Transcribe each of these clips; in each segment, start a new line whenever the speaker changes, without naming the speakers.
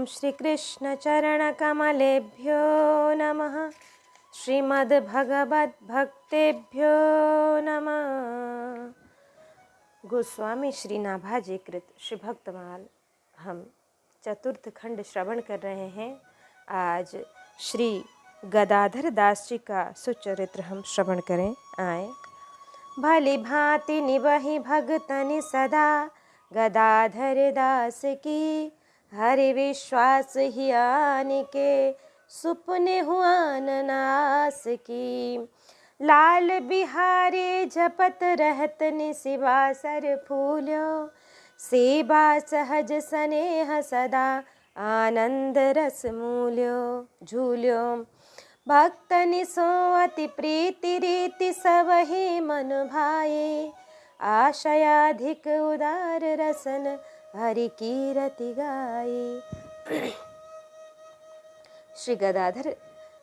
श्री कृष्ण चरण कमलेभ्यो नमः। श्रीमद्भगवद्भक्तेभ्यो नमः। गोस्वामी श्री नाभाजी कृत श्री भक्तमाल हम चतुर्थ खंड श्रवण कर रहे हैं। आज श्री गदाधर दास जी का सुचरित्र हम श्रवण करें। आए भली भांति निबहि भगतनि सदा, गदाधर दास की हरि विश्वास ही आन के, सुपने हुआ नास की। लाल बिहारी झपत रहत निशिवासर फूल्यो, सेवा सहज स्नेह सदा आनंद रस मूल्यो झूल्यो। भक्तनि सो अति प्रीति रीति सबहि मन भाए, आशयाधिक उदार रसन हरि कीरति गाए। श्री गदाधर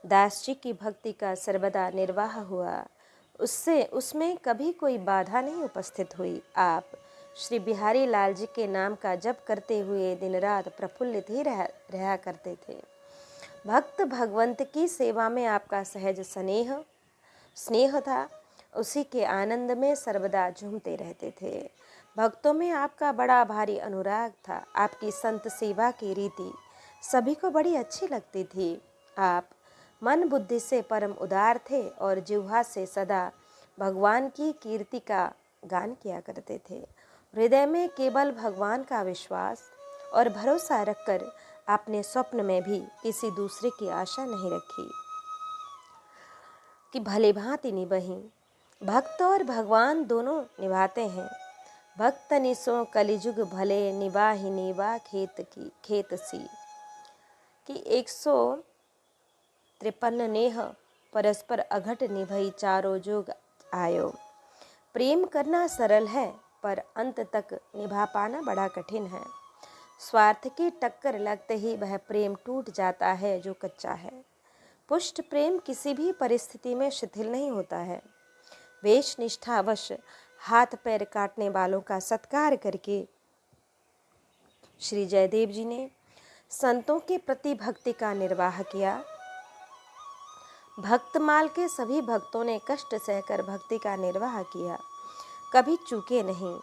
दास जी की भक्ति का सर्वदा निर्वाह हुआ, उसमें कभी कोई बाधा नहीं उपस्थित हुई। आप श्री बिहारी लाल जी के नाम का जप करते हुए दिन रात प्रफुल्लित ही रहा करते थे। भक्त भगवंत की सेवा में आपका सहज स्नेह था, उसी के आनंद में सर्वदा झूमते रहते थे। भक्तों में आपका बड़ा भारी अनुराग था। आपकी संत सेवा की रीति सभी को बड़ी अच्छी लगती थी। आप मन बुद्धि से परम उदार थे और जिह्वा से सदा भगवान की कीर्ति का गान किया करते थे। हृदय में केवल भगवान का विश्वास और भरोसा रखकर आपने स्वप्न में भी किसी दूसरे की आशा नहीं रखी कि भले भांति निभहि। भक्त और भगवान दोनों निभाते हैं। भक्त निसो कलिजुग भले, निभाहि निभा खेत सी। कि 153 नेह परस्पर अघट निभई, चारों जोग आयो। प्रेम करना सरल है पर अंत तक निभा पाना बड़ा कठिन है। स्वार्थ की टक्कर लगते ही वह प्रेम टूट जाता है जो कच्चा है। पुष्ट प्रेम किसी भी परिस्थिति में शिथिल नहीं होता है। वेश निष्ठावश हाथ पैर काटने वालों का सत्कार करके श्री जयदेव जी ने संतों के प्रति भक्ति का निर्वाह किया। भक्तमाल के सभी भक्तों ने कष्ट सहकर भक्ति का निर्वाह किया, कभी चूके नहीं।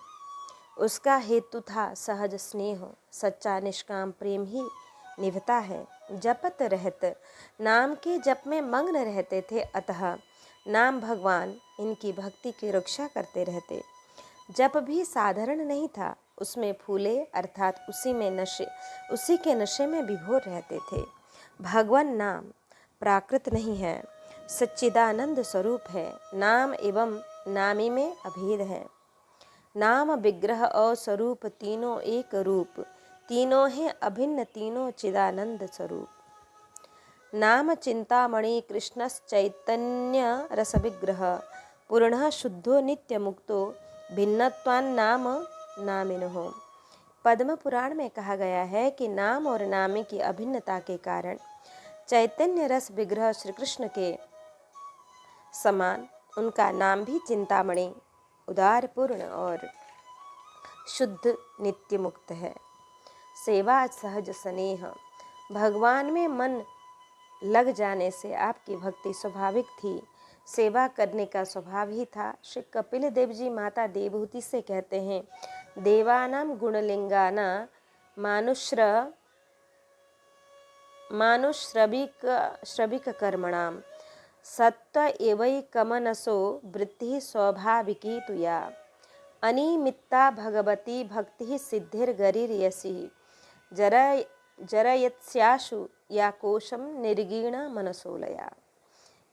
उसका हेतु था सहज स्नेह। सच्चा निष्काम प्रेम ही निभता है। जपत रहत नाम के जप में मग्न रहते थे, अतः नाम भगवान इनकी भक्ति की रक्षा करते रहते। जप भी साधारण नहीं था, उसमें फूले अर्थात उसी के नशे में विभोर रहते थे। भगवान नाम प्राकृत नहीं है, सच्चिदानंद स्वरूप है। नाम एवं नामी में अभेद है। नाम विग्रह और स्वरूप तीनों एक रूप, तीनों हैं अभिन्न, तीनों चिदानंद स्वरूप। नाम चिंतामणि कृष्णश्चैतन्य रस विग्रह, पूर्णः शुद्धो नित्य मुक्तो, भिन्नत्वान् नाम नामिनः। पद्म पुराण में कहा गया है कि नाम और नामी की अभिन्नता के कारण चैतन्य रस विग्रह श्री कृष्ण के समान उनका नाम भी चिंतामणि, उदार, पूर्ण और शुद्ध नित्य मुक्त है। सेवा सहज स्नेह, भगवान में मन लग जाने से आपकी भक्ति स्वाभाविक थी। सेवा करने का स्वभाव ही था। श्री कपिल देव जी माता देवहूति से कहते हैं, देवानाम गुणलिंगाना मानुश्रविक कर्मणाम, सत्व एवैकमनसो वृत्ति स्वाभाविकी तुया। अनिमित्ता भगवती भक्ति सिद्धिर्गरीयसी, जरयत्स्याशु या कोशम निर्गीण मनसोलया।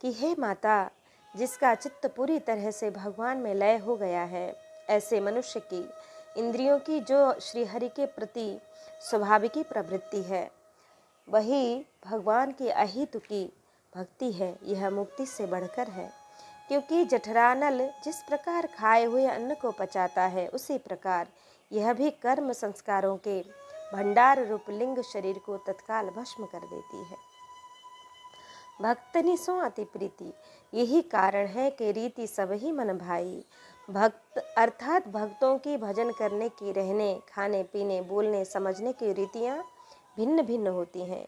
कि हे माता, जिसका चित्त पूरी तरह से भगवान में लय हो गया है, ऐसे मनुष्य की इंद्रियों की जो श्रीहरि के प्रति स्वाभाविकी प्रवृत्ति है, वही भगवान की अहितु की भक्ति है। यह मुक्ति से बढ़कर है, क्योंकि जठरानल जिस प्रकार खाए हुए अन्न को पचाता है, उसी प्रकार यह भी कर्म संस्कारों के भंडार रूप लिंग शरीर को तत्काल भस्म कर देती है। भक्तनि सो अति प्रीति, यही कारण है कि रीति सब ही मन भाई। भक्त अर्थात भक्तों की भजन करने की, रहने, खाने, पीने, बोलने, समझने की रीतियाँ भिन्न भिन्न होती हैं।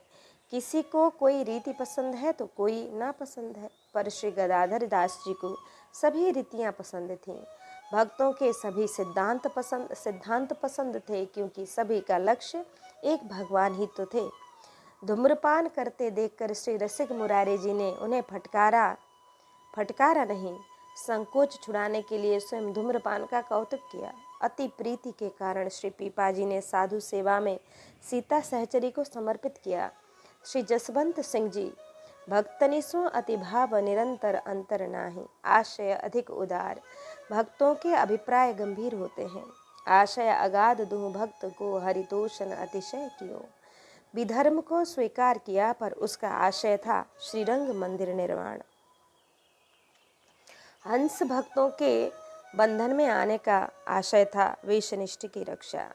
किसी को कोई रीति पसंद है तो कोई नापसंद है, पर श्री गदाधर दास जी को सभी रीतियाँ पसंद थीं। भक्तों के सभी सिद्धांत पसंद थे, क्योंकि सभी का लक्ष्य एक भगवान ही तो थे। धूम्रपान करते देखकर श्री रसिक मुरारी जी ने उन्हें फटकारा नहीं, संकोच छुड़ाने के लिए स्वयं धूम्रपान का कौतुक किया। अति प्रीति के कारण श्री पीपाजी ने साधु सेवा में सीता सहचरी को समर्पित किया। श्री जसवंत सिंह जी, भक्तनिसो अति भाव निरंतर अंतर नाही, आशय अधिक उदार, भक्तों के अभिप्राय गंभीर होते हैं। आशय अगाध दुह भक्त को हरितोषण अतिशय कियो, विधर्म को स्वीकार किया, पर उसका आशय था श्रीरंग मंदिर निर्माण। हंस भक्तों के बंधन में आने का आशय था वेशनिष्ठ की रक्षा।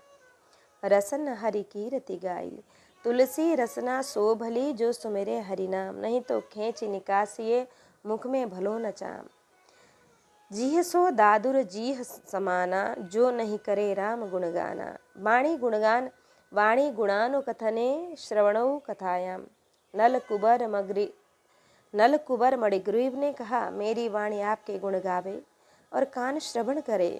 रसन हरि कीरति गाई, तुलसी रसना सो भली, जो सुमेरे हरि नाम, नहीं तो खेच निकासिए मुख में भलो न चाम। जीह सो दादुर जीह समाना, जो नहीं करे राम गुणगाना, वाणी गुणानु कथने श्रवणौ कथायाम। नल कुबर मणिग्रीव ने कहा, मेरी वाणी आपके गुण गावे और कान श्रवण करे।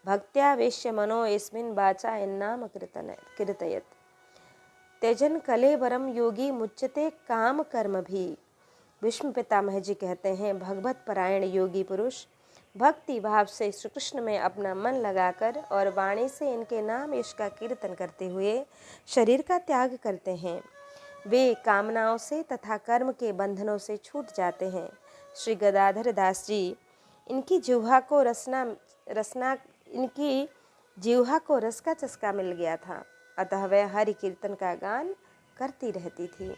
भक्त्यावेश्य मनो इस्मिन बाचा इन्नाम कीर्तयत, त्यजन कलेवरम योगी मुच्यते काम कर्म भी। भीष्म पितामह जी कहते हैं, भगवत परायण योगी पुरुष भक्ति भाव से श्री कृष्ण में अपना मन लगाकर और वाणी से इनके नाम यश का कीर्तन करते हुए शरीर का त्याग करते हैं। वे कामनाओं से तथा कर्म के बंधनों से छूट जाते हैं। श्री गदाधर दास जी, इनकी जिह्वा को रस का चस्का मिल गया था, अतः वह हरि कीर्तन का गान करती रहती थी।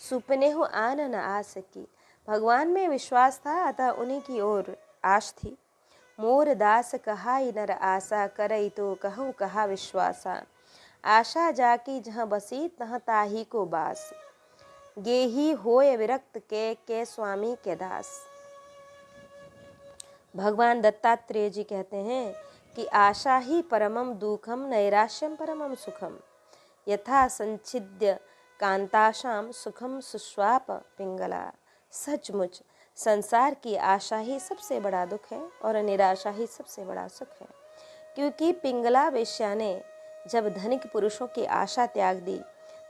सुपनेहु आन न आस की, भगवान में विश्वास था, अतः उन्हीं की ओर आश थी। मोर दास कहाई नर आशा, करई तो कहूँ कहा विश्वासा, आशा जाकी जहाँ बसी तहाँ ताही को बास, गेही होय विरक्त के स्वामी के दास। भगवान दत्तात्रेय जी कहते हैं कि आशा ही परमम दुखम, नैराश्यम परमम सुखम, यथा संचिद्य कांताशाम सुखम सुस्वाप पिंगला। सचमुच संसार की आशा ही सबसे बड़ा दुख है और निराशा ही सबसे बड़ा सुख है, क्योंकि पिंगला वेश्या ने जब धनिक पुरुषों की आशा त्याग दी,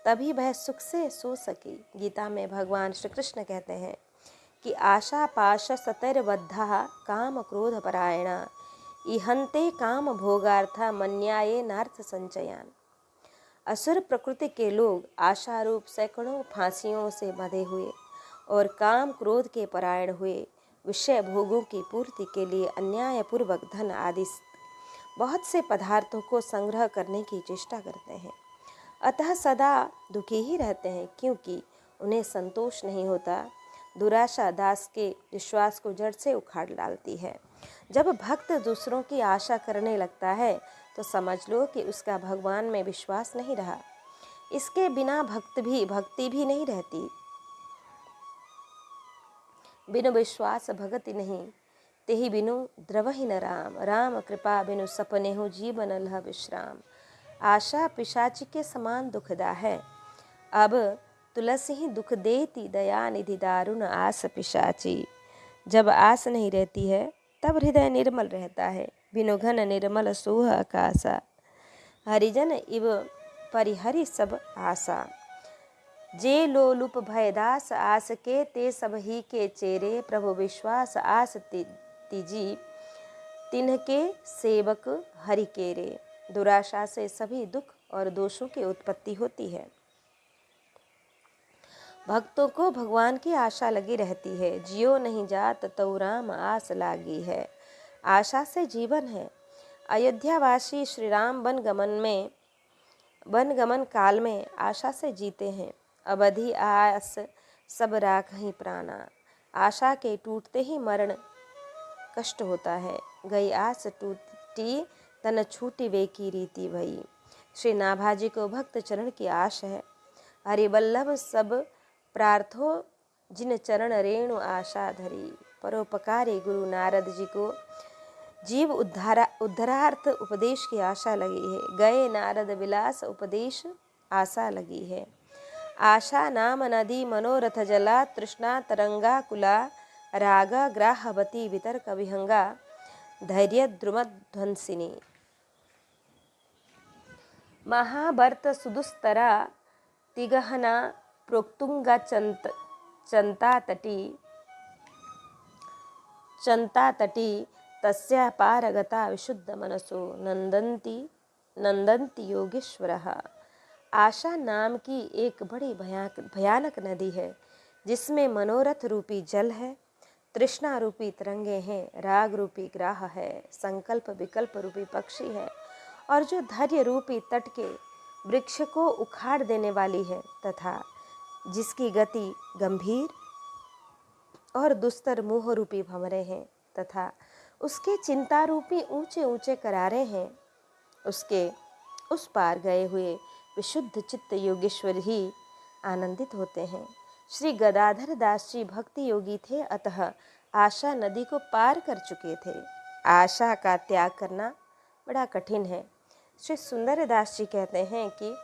तभी वह सुख से सो सकी। गीता में भगवान श्री कृष्ण कहते हैं कि आशा पाश सतैर्बद्धा काम क्रोध परायणा, इहंते काम भोगार्था मन्याये नार्थ संचयान। असुर प्रकृति के लोग आशारूप सैकड़ों फांसियों से बंधे हुए और काम क्रोध के परायण हुए विषय भोगों की पूर्ति के लिए अन्यायपूर्वक धन आदि बहुत से पदार्थों को संग्रह करने की चेष्टा करते हैं, अतः सदा दुखी ही रहते हैं, क्योंकि उन्हें संतोष नहीं होता। दुराशा दास के विश्वास को जड़ से उखाड़ डालती है। जब भक्त दूसरों की आशा करने लगता है तो समझ लो कि उसका भगवान में विश्वास नहीं रहा। इसके बिना भक्ति भी नहीं रहती। बिनु विश्वास भगति नहीं, तेहि बिनु द्रवहि न राम, राम कृपा बिनु सपनेहु जीवन लह विश्राम। आशा पिशाची के समान दुखदा है, अब तुलसी ही दुख देती, दया निधि दारुण आस पिशाची। जब आस नहीं रहती है तब हृदय निर्मल रहता है, बिनु घन निर्मल सोह आकाशा, हरिजन इव परिहरि सब आशा। जे लोलुप भयदास आस के, ते सब ही के चेरे, प्रभु विश्वास आस तिजी, तिन्ह के सेवक हरि केरे। दुराशा से सभी दुख और दोषों की उत्पत्ति होती है। भक्तों को भगवान की आशा लगी रहती है। जियो नहीं जात तौ राम आस लागी है, आशा से जीवन है। अयोध्यावासी श्री राम वन गमन काल में आशा से जीते हैं। अवधि आस सब राख ही प्राणा, आशा के टूटते ही मरण कष्ट होता है। गई आस टूटी तन छूटी वे की रीति भई। श्री नाभाजी को भक्त चरण की आश है। हरिवल्लभ सब प्रार्थो जिन चरण रेणु आशा धरी। परोपकारी गुरु नारद जी को जीव उद्धारार्थ उपदेश की आशा लगी है। गए नारद विलास उपदेश आशा लगी है। आशा नाम नदी मनोरथ जला तृष्णा तरंगा कुला राग ग्राहवती वितर्क विहंगा धैर्य द्रुमध्वंसिनी महाभर्त सुदुस्तरा तिगहना प्रोक्तुंगा चंतातटी तस्या पारगता विशुद्ध मनसो नंदंती योगेश्वरः। आशा नाम की एक बड़ी भयानक नदी है जिसमें मनोरथ रूपी जल है, तृष्णा रूपी तरंगे हैं, राग रूपी ग्राह है, संकल्प विकल्प रूपी पक्षी है और जो धैर्य रूपी तट के वृक्ष को उखाड़ देने वाली है तथा जिसकी गति गंभीर और दुस्तर मोह रूपी भंवरे हैं तथा उसके चिंता रूपी ऊंचे ऊंचे करारे हैं। उसके उस पार गए हुए विशुद्ध चित्त योगेश्वर ही आनंदित होते हैं। श्री गदाधर दास जी भक्ति योगी थे, अतः आशा नदी को पार कर चुके थे। आशा का त्याग करना बड़ा कठिन है। श्री सुंदर दास जी कहते हैं कि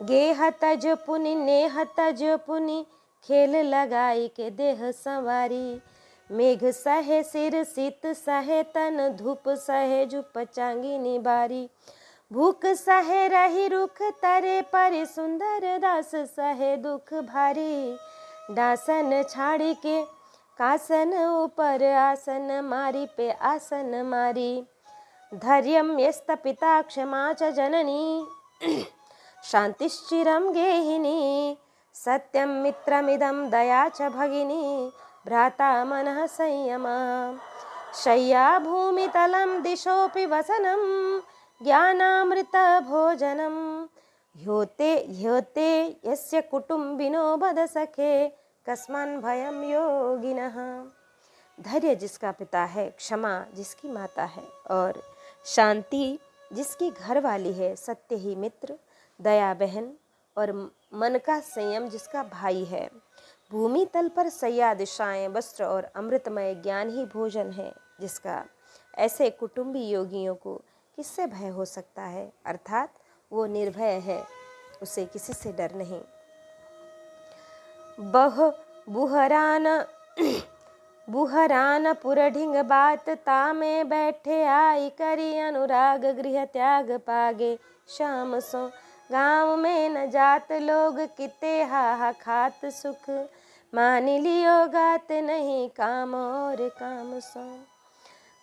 गेह तज पुनि नेह तज पुनि खेल लगाई के देह संवारी मेघ सहे सिर शीत सहे तन धूप सहे जुप चांगिनी बारी भूख सहे रही रुख तरे परि सुंदर दास सहे दुख भारी डासन छाड़ी के कासन ऊपर आसन मारी पे आसन मारी धैर्यं यस्तपिता क्षमा च जननी शांतिश्चिरं गेहिनी सत्यं मित्रमिदं दया च भगिनी भ्राता मनः संयमा शय्या भूमितलं दिशोऽपि वसनं ज्ञानामृत भोजनं ह्योते यस्य कुटुम्बिनो बद सखे कस्मान् भयं योगिनः। धैर्य जिसका पिता है, क्षमा जिसकी माता है और शांति जिसकी घर वाली है, सत्य ही मित्र, दया बहन और मन का संयम जिसका भाई है। भूमि तल पर सैया दिशाएं वस्त्र और अमृतमय ज्ञान ही भोजन है जिसका। ऐसे कुटुंबी योगियों को किससे भय हो सकता है, अर्थात वो निर्भय है, उसे किसी से डर नहीं। बुहरान पुरढिंग बात तामे बैठे आई करी अनुराग गृह त्याग पागे शाम सो गाँव में न जात लोग किते हा खात सुख मान लियो गात नहीं काम और काम सो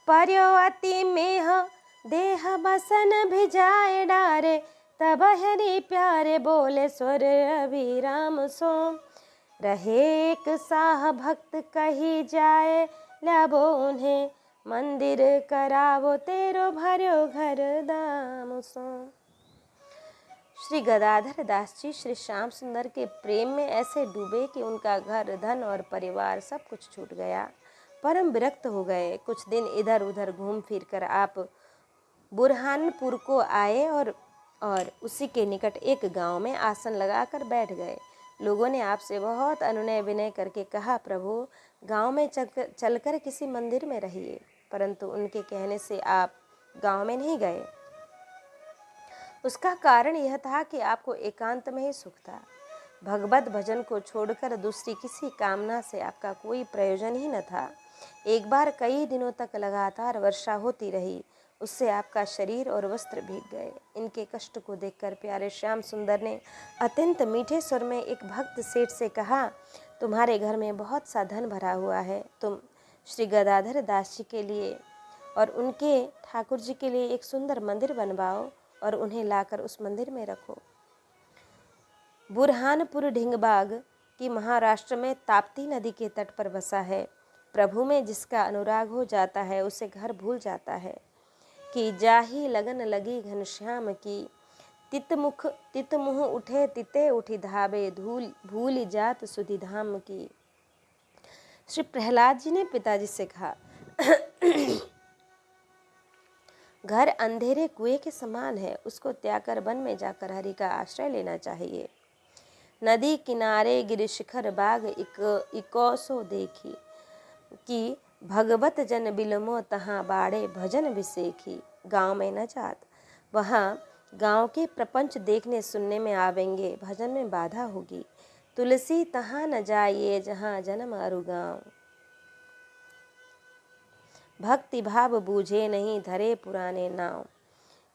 पर्यो अति मेह देह बसन भिजाए डारे तब हरि प्यारे बोले स्वर अभिराम सो रहे एक साह भक्त कही जाए लाबो उन्हें मंदिर करावो तेरो भर्यो घर दाम सो। श्री गदाधर दास जी श्री श्याम सुंदर के प्रेम में ऐसे डूबे कि उनका घर धन और परिवार सब कुछ छूट गया। परम विरक्त हो गए। कुछ दिन इधर उधर घूम फिर कर आप बुरहानपुर को आए और उसी के निकट एक गांव में आसन लगाकर बैठ गए। लोगों ने आपसे बहुत अनुनय विनय करके कहा, प्रभु गांव में चलकर किसी मंदिर में रहिए, परंतु उनके कहने से आप गांव में नहीं गए। उसका कारण यह था कि आपको एकांत में ही सुख था। भगवत भजन को छोड़कर दूसरी किसी कामना से आपका कोई प्रयोजन ही न था। एक बार कई दिनों तक लगातार वर्षा होती रही, उससे आपका शरीर और वस्त्र भीग गए। इनके कष्ट को देखकर प्यारे श्याम सुंदर ने अत्यंत मीठे स्वर में एक भक्त सेठ से कहा, तुम्हारे घर में बहुत सा धन भरा हुआ है, तुम श्री गदाधर दास जी के लिए और उनके ठाकुर जी के लिए एक सुंदर मंदिर बनवाओ और उन्हें लाकर उस मंदिर में रखो। बुरहानपुर ढिंगबाग की महाराष्ट्र में ताप्ती नदी के तट पर बसा है। प्रभु में जिसका अनुराग हो जाता है उसे घर भूल जाता है। कि जाही लगन लगी घनश्याम की तित मुँह उठे तिते उठी धाबे भूल जात सुधि धाम की। श्री प्रहलाद जी ने पिताजी से कहा, घर अंधेरे कुएं के समान है, उसको त्याग कर वन में जाकर हरि का आश्रय लेना चाहिए। नदी किनारे गिरिशिखर बाग इकोसो देखी कि भगवत जन बिलमो तहाँ बाड़े भजन विसेखी। गांव में न जात, वहाँ गांव के प्रपंच देखने सुनने में आवेंगे, भजन में बाधा होगी। तुलसी तहाँ न जाइए जहाँ जन्म अरु गाँव। भक्ति भाव बूझे नहीं धरे पुराने नाव।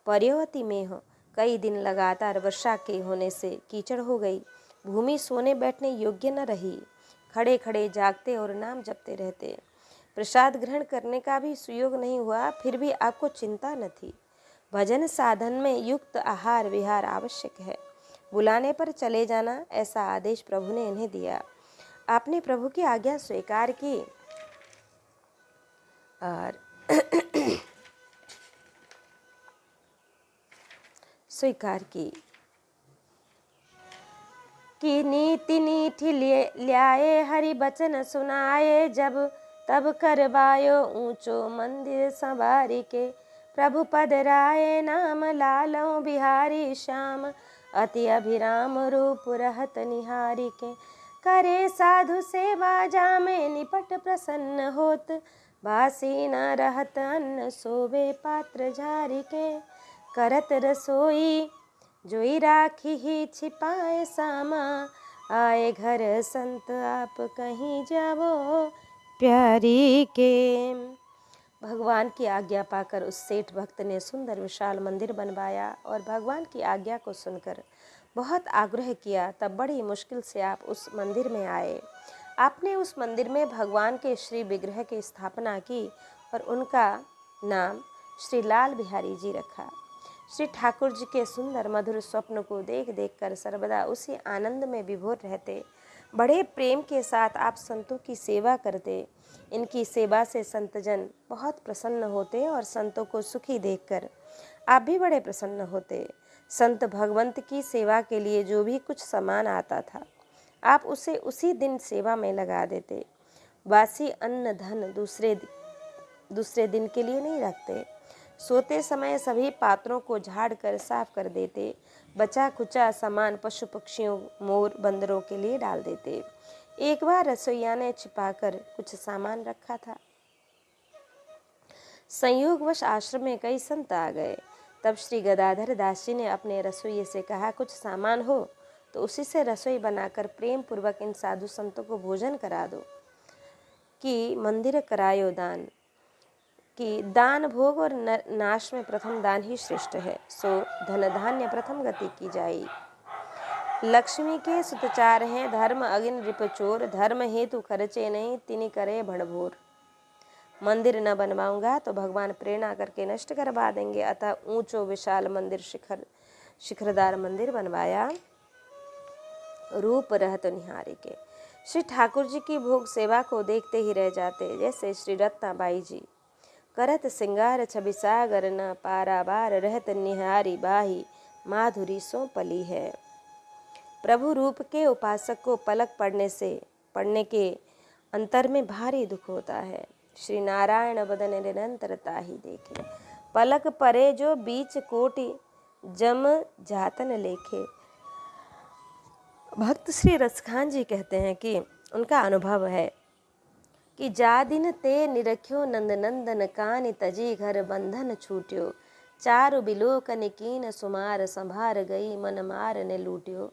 पर्यवती में हो कई दिन लगातार वर्षा के होने से कीचड़ हो गई। भूमि सोने बैठने योग्य न रही। खड़े खड़े जागते और नाम जपते रहते। प्रसाद ग्रहण करने का भी सुयोग नहीं हुआ, फिर भी आपको चिंता न थी। भजन साधन में युक्त आहार विहार आवश्यक है। बुलाने पर चले जाना, ऐसा आदेश प्रभु ने इन्हें दिया। आपने प्रभु की आज्ञा स्वीकार की और स्वीकार की नीति नीठी ल्याए, हरि बचन सुनाए जब तब करवायो ऊंचो मंदिर संवारी के। प्रभु पद राय नाम लालौ बिहारी श्याम, अति अभिराम रूप रहत निहारी के। करे साधु सेवा जामे निपट प्रसन्न होत, बासी न रहत अन्न सोवे पात्र झारी के। करत रसोई जोई राखी ही छिपाए सामा, आए घर संत आप कहीं जावो प्यारी के। भगवान की आज्ञा पाकर उस सेठ भक्त ने सुंदर विशाल मंदिर बनवाया और भगवान की आज्ञा को सुनकर बहुत आग्रह किया। तब बड़ी मुश्किल से आप उस मंदिर में आए। आपने उस मंदिर में भगवान के श्री विग्रह की स्थापना की और उनका नाम श्री लाल बिहारी जी रखा। श्री ठाकुर जी के सुंदर मधुर स्वप्न को देख देख कर सर्वदा उसी आनंद में विभोर रहते। बड़े प्रेम के साथ आप संतों की सेवा करते। इनकी सेवा से संतजन बहुत प्रसन्न होते और संतों को सुखी देखकर आप भी बड़े प्रसन्न होते। संत भगवंत की सेवा के लिए जो भी कुछ सामान आता था, आप उसे उसी दिन सेवा में लगा देते। बासी अन्न धन दूसरे दिन के लिए नहीं रखते। सोते समय सभी पात्रों को झाड़ कर साफ कर देते। बचा खुचा सामान पशु पक्षियों मोर बंदरों के लिए डाल देते। एक बार रसोईया ने छिपाकर कुछ सामान रखा था। संयोगवश आश्रम में कई संत आ गए। तब श्री गदाधर दास जी ने अपने रसोइये से कहा, कुछ सामान हो तो उसी से रसोई बनाकर प्रेम पूर्वक इन साधु संतों को भोजन करा दो। कि मंदिर करायो दान, कि दान भोग और नाश में प्रथम दान ही श्रेष्ठ है। सो धन धान्य प्रथम गति की जाई। लक्ष्मी के सुतचार हैं धर्म अगिन रिपचोर, धर्म हेतु खर्चे नहीं तिनि करे भड़भोर। मंदिर न बनवाऊंगा तो भगवान प्रेरणा करके नष्ट करवा देंगे। अतः ऊंचो विशाल मंदिर शिखरदार मंदिर बनवाया, रूप रहत निहारी के। श्री ठाकुर जी की भोग सेवा को देखते ही रह जाते। जैसे श्री रत्नाबाई जी करत सिंगार छवि सागर न पारावार, रहत निहारी बाही माधुरी सो पली है। प्रभु रूप के उपासक को पलक पड़ने के अंतर में भारी दुख होता है। श्री नारायण बदन निरंतरता ही देखे, पलक परे जो बीच कोटि जम जातन लेखे। भक्त श्री रसखान जी कहते हैं कि उनका अनुभव है कि जा दिन ते निरख्यो नंद नंदन, कानि तजी घर बंधन छूट्यो। चारु बिलोकन कीन सुमार, संभार गई मन मार ने लूट्यो।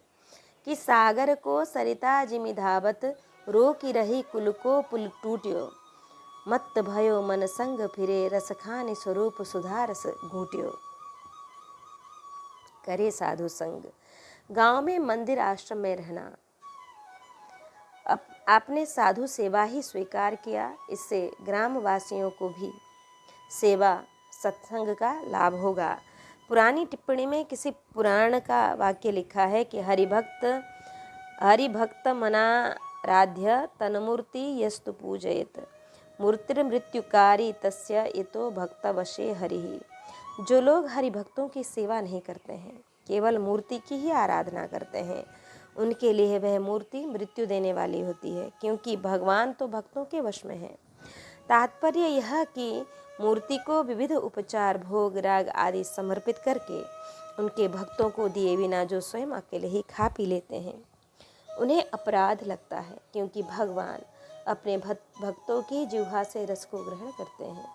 कि सागर को सरिता जिमि धावत, रोकी रही कुल को पुल टूट्यो। मत भयो मन संग फिरे, रसखानि स्वरूप सुधारस घूट्यो। करे साधु संग, गांव में मंदिर आश्रम में रहना। आपने साधु सेवा ही स्वीकार किया। इससे ग्रामवासियों को भी सेवा सत्संग का लाभ होगा। पुरानी टिप्पणी में किसी पुराण का वाक्य लिखा है कि हरिभक्त मनाराध्य तन्मूर्ति यस्तु पूजयेत, मूर्तिर्मृत्युकारी तस्य यतो भक्तवशे हरिः। जो लोग हरिभक्तों की सेवा नहीं करते हैं, केवल मूर्ति की ही आराधना करते हैं, उनके लिए वह मूर्ति मृत्यु देने वाली होती है, क्योंकि भगवान तो भक्तों के वश में है। तात्पर्य यह कि मूर्ति को विविध उपचार भोग राग आदि समर्पित करके उनके भक्तों को दिए बिना जो स्वयं अकेले ही खा पी लेते हैं, उन्हें अपराध लगता है, क्योंकि भगवान अपने भक्तों की जिह्वा से रस को ग्रहण करते हैं।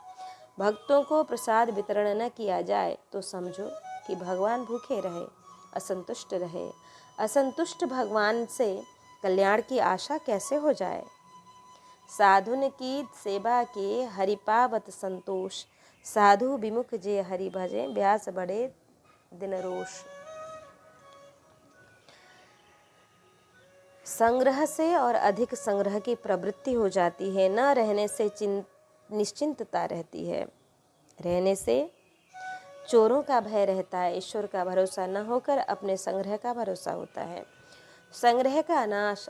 भक्तों को प्रसाद वितरण न किया जाए तो समझो कि भगवान भूखे रहे, असंतुष्ट रहे। असंतुष्ट भगवान से कल्याण की आशा कैसे हो जाए। साधुन की सेवा के हरिपावत संतोष, साधु विमुख जे हरि भजे, व्यास बड़े दिन रोष। संग्रह से और अधिक संग्रह की प्रवृत्ति हो जाती है। न रहने से निश्चिंतता रहती है। रहने से चोरों का भय रहता है। ईश्वर का भरोसा न होकर अपने संग्रह का भरोसा होता है। संग्रह का नाश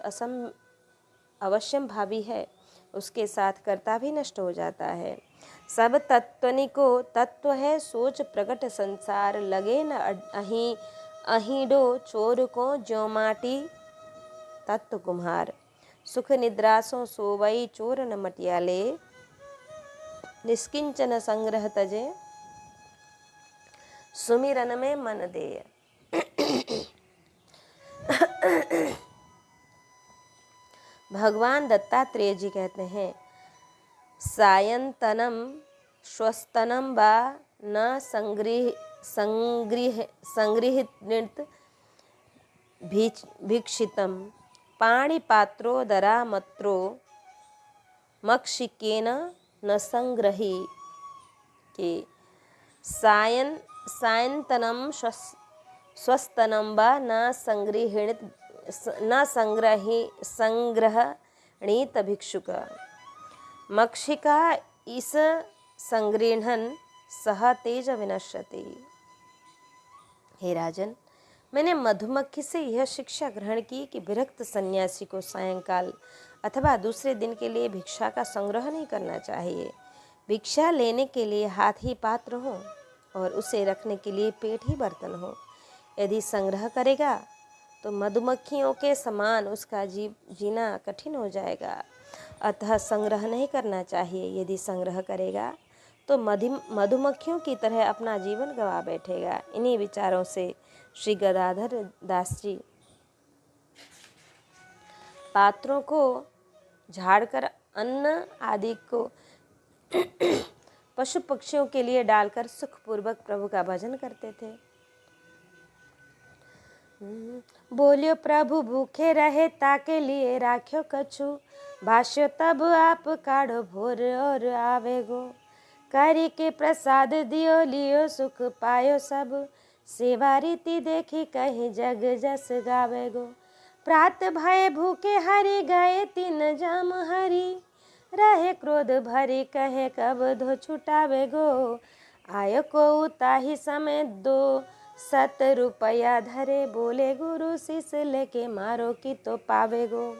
अवश्यम भावी है, उसके साथ कर्ता भी नष्ट हो जाता है। सब तत्वनिको तत्व है, सोच प्रकट संसार, लगे न अहीडो चोर को ज्यों माटी तत्व कुम्हार। सुख निद्रासों सोवई चोर न मटियाले, निष्किंचन संग्रह तजे सुमिरन में मन दे। भगवान दत्तात्रेय जी कहते हैं, सायंतनम श्वस्तनम वा न संगृहित भीक्षितम, पाणिपात्रोदरामत्रो मक्षिकेन न संग्रही के। सायंतनम स्वस्तनम वा न संग्रहणीत भिक्षुक, मक्षिका इस संगृहण सह तेज विनश्यति। हे राजन, मैंने मधुमक्खी से यह शिक्षा ग्रहण की कि विरक्त सन्यासी को सायंकाल अथवा दूसरे दिन के लिए भिक्षा का संग्रह नहीं करना चाहिए। भिक्षा लेने के लिए हाथ ही पात्र हो और उसे रखने के लिए पेट ही बर्तन हो। यदि संग्रह करेगा तो मधुमक्खियों के समान उसका जीना कठिन हो जाएगा। अतः संग्रह नहीं करना चाहिए। यदि संग्रह करेगा तो मधुमक्खियों की तरह अपना जीवन गंवा बैठेगा। इन्हीं विचारों से श्री गदाधर दास जी पात्रों को झाड़कर अन्न आदि को पशु पक्षियों के लिए डालकर सुखपूर्वक प्रभु का भजन करते थे। बोलियो प्रभु भूखे रहे ताके लिए राख्यो कछु, भाष्यो तब आप काढ़ो भोर और आवेगो। करी के प्रसाद दियो लियो सुख पायो सब, सेवा रीति देखी कहीं जग जस गावेगो। प्रात भय भूखे हरि गए तीन जाम हरि, रहे क्रोध भरी कहे कब धो छुटावेगो। आयो को उताही समय 200 रुपया धरे, बोले गुरु शिष्य लेके मारो की तो पावेगो।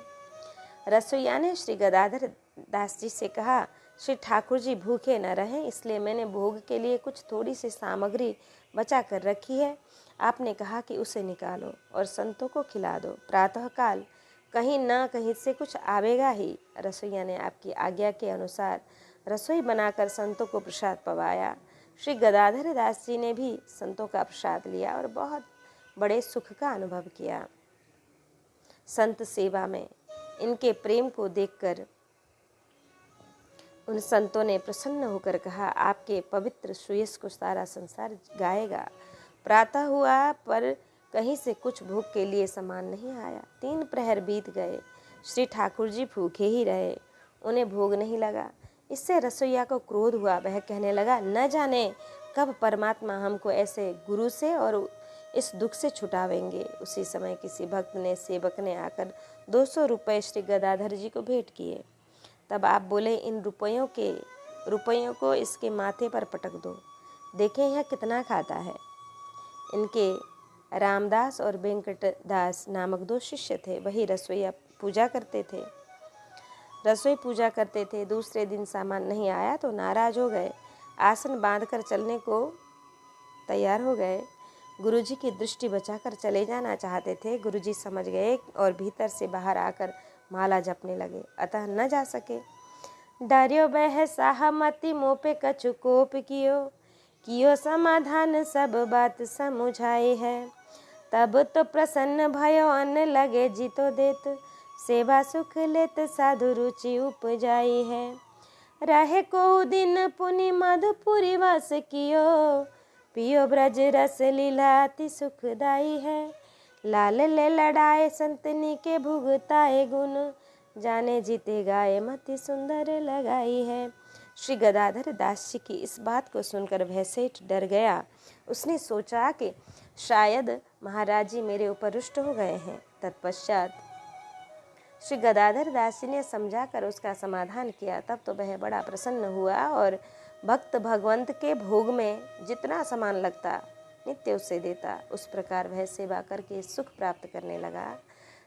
रसोईया ने श्री गदाधर दास जी से कहा, श्री ठाकुर जी भूखे न रहें, इसलिए मैंने भोग के लिए कुछ थोड़ी सी सामग्री बचा कर रखी है। आपने कहा कि उसे निकालो और संतों को खिला दो। प्रातःकाल कहीं न कहीं से कुछ आवेगा ही। रसोईया ने आपकी आज्ञा के अनुसार रसोई बनाकर संतों को प्रसाद पवाया। श्री गदाधर दास जी ने भी संतों का प्रसाद लिया और बहुत बड़े सुख का अनुभव किया। संत सेवा में इनके प्रेम को देखकर उन संतों ने प्रसन्न होकर कहा, आपके पवित्र सुयश को सारा संसार गाएगा। प्रातः हुआ पर कहीं से कुछ भोग के लिए सामान नहीं आया। 3 प्रहर बीत गए, श्री ठाकुर जी भूखे ही रहे, उन्हें भोग नहीं लगा। इससे रसोईया को क्रोध हुआ। वह कहने लगा, न जाने कब परमात्मा हमको ऐसे गुरु से और इस दुख से छुटावेंगे। उसी समय किसी भक्त ने सेवक ने आकर 200 रुपये श्री गदाधर जी को भेंट किए। तब आप बोले, इन रुपयों को इसके माथे पर पटक दो, देखें यह कितना खाता है। इनके रामदास और वेंकटदास नामक 2 शिष्य थे। वही रसोई पूजा करते थे। दूसरे दिन सामान नहीं आया तो नाराज हो गए। आसन बांधकर चलने को तैयार हो गए। गुरुजी की दृष्टि बचाकर चले जाना चाहते थे। गुरुजी समझ गए और भीतर से बाहर आकर माला जपने लगे, अतः न जा सके। डर्यो बह सहमति मोपे कछु कोप कियो समाधान सब बात समुझाई है। तब तो प्रसन्न भयो अन्न लगे जीतो देत, सेवा सुख लेत साधु रुचि उपजाई है। रहे को दिन पुनि मधुपुरी वास कियो, पियो ब्रज रस लीला अति सुखदाई है। लाल ले लड़ाए संतनी के भुगताए गुण, जाने जीते गाए मति सुंदर लगाई है। श्री गदाधर दास जी की इस बात को सुनकर वह सेठ डर गया। उसने सोचा कि शायद महाराज जी मेरे ऊपर रुष्ट हो गए हैं। तत्पश्चात श्री गदाधर दास जी ने समझा कर उसका समाधान किया। तब तो वह बड़ा प्रसन्न हुआ और भक्त भगवंत के भोग में जितना सामान लगता नित्य उसे देता। उस प्रकार वह सेवा करके सुख प्राप्त करने लगा।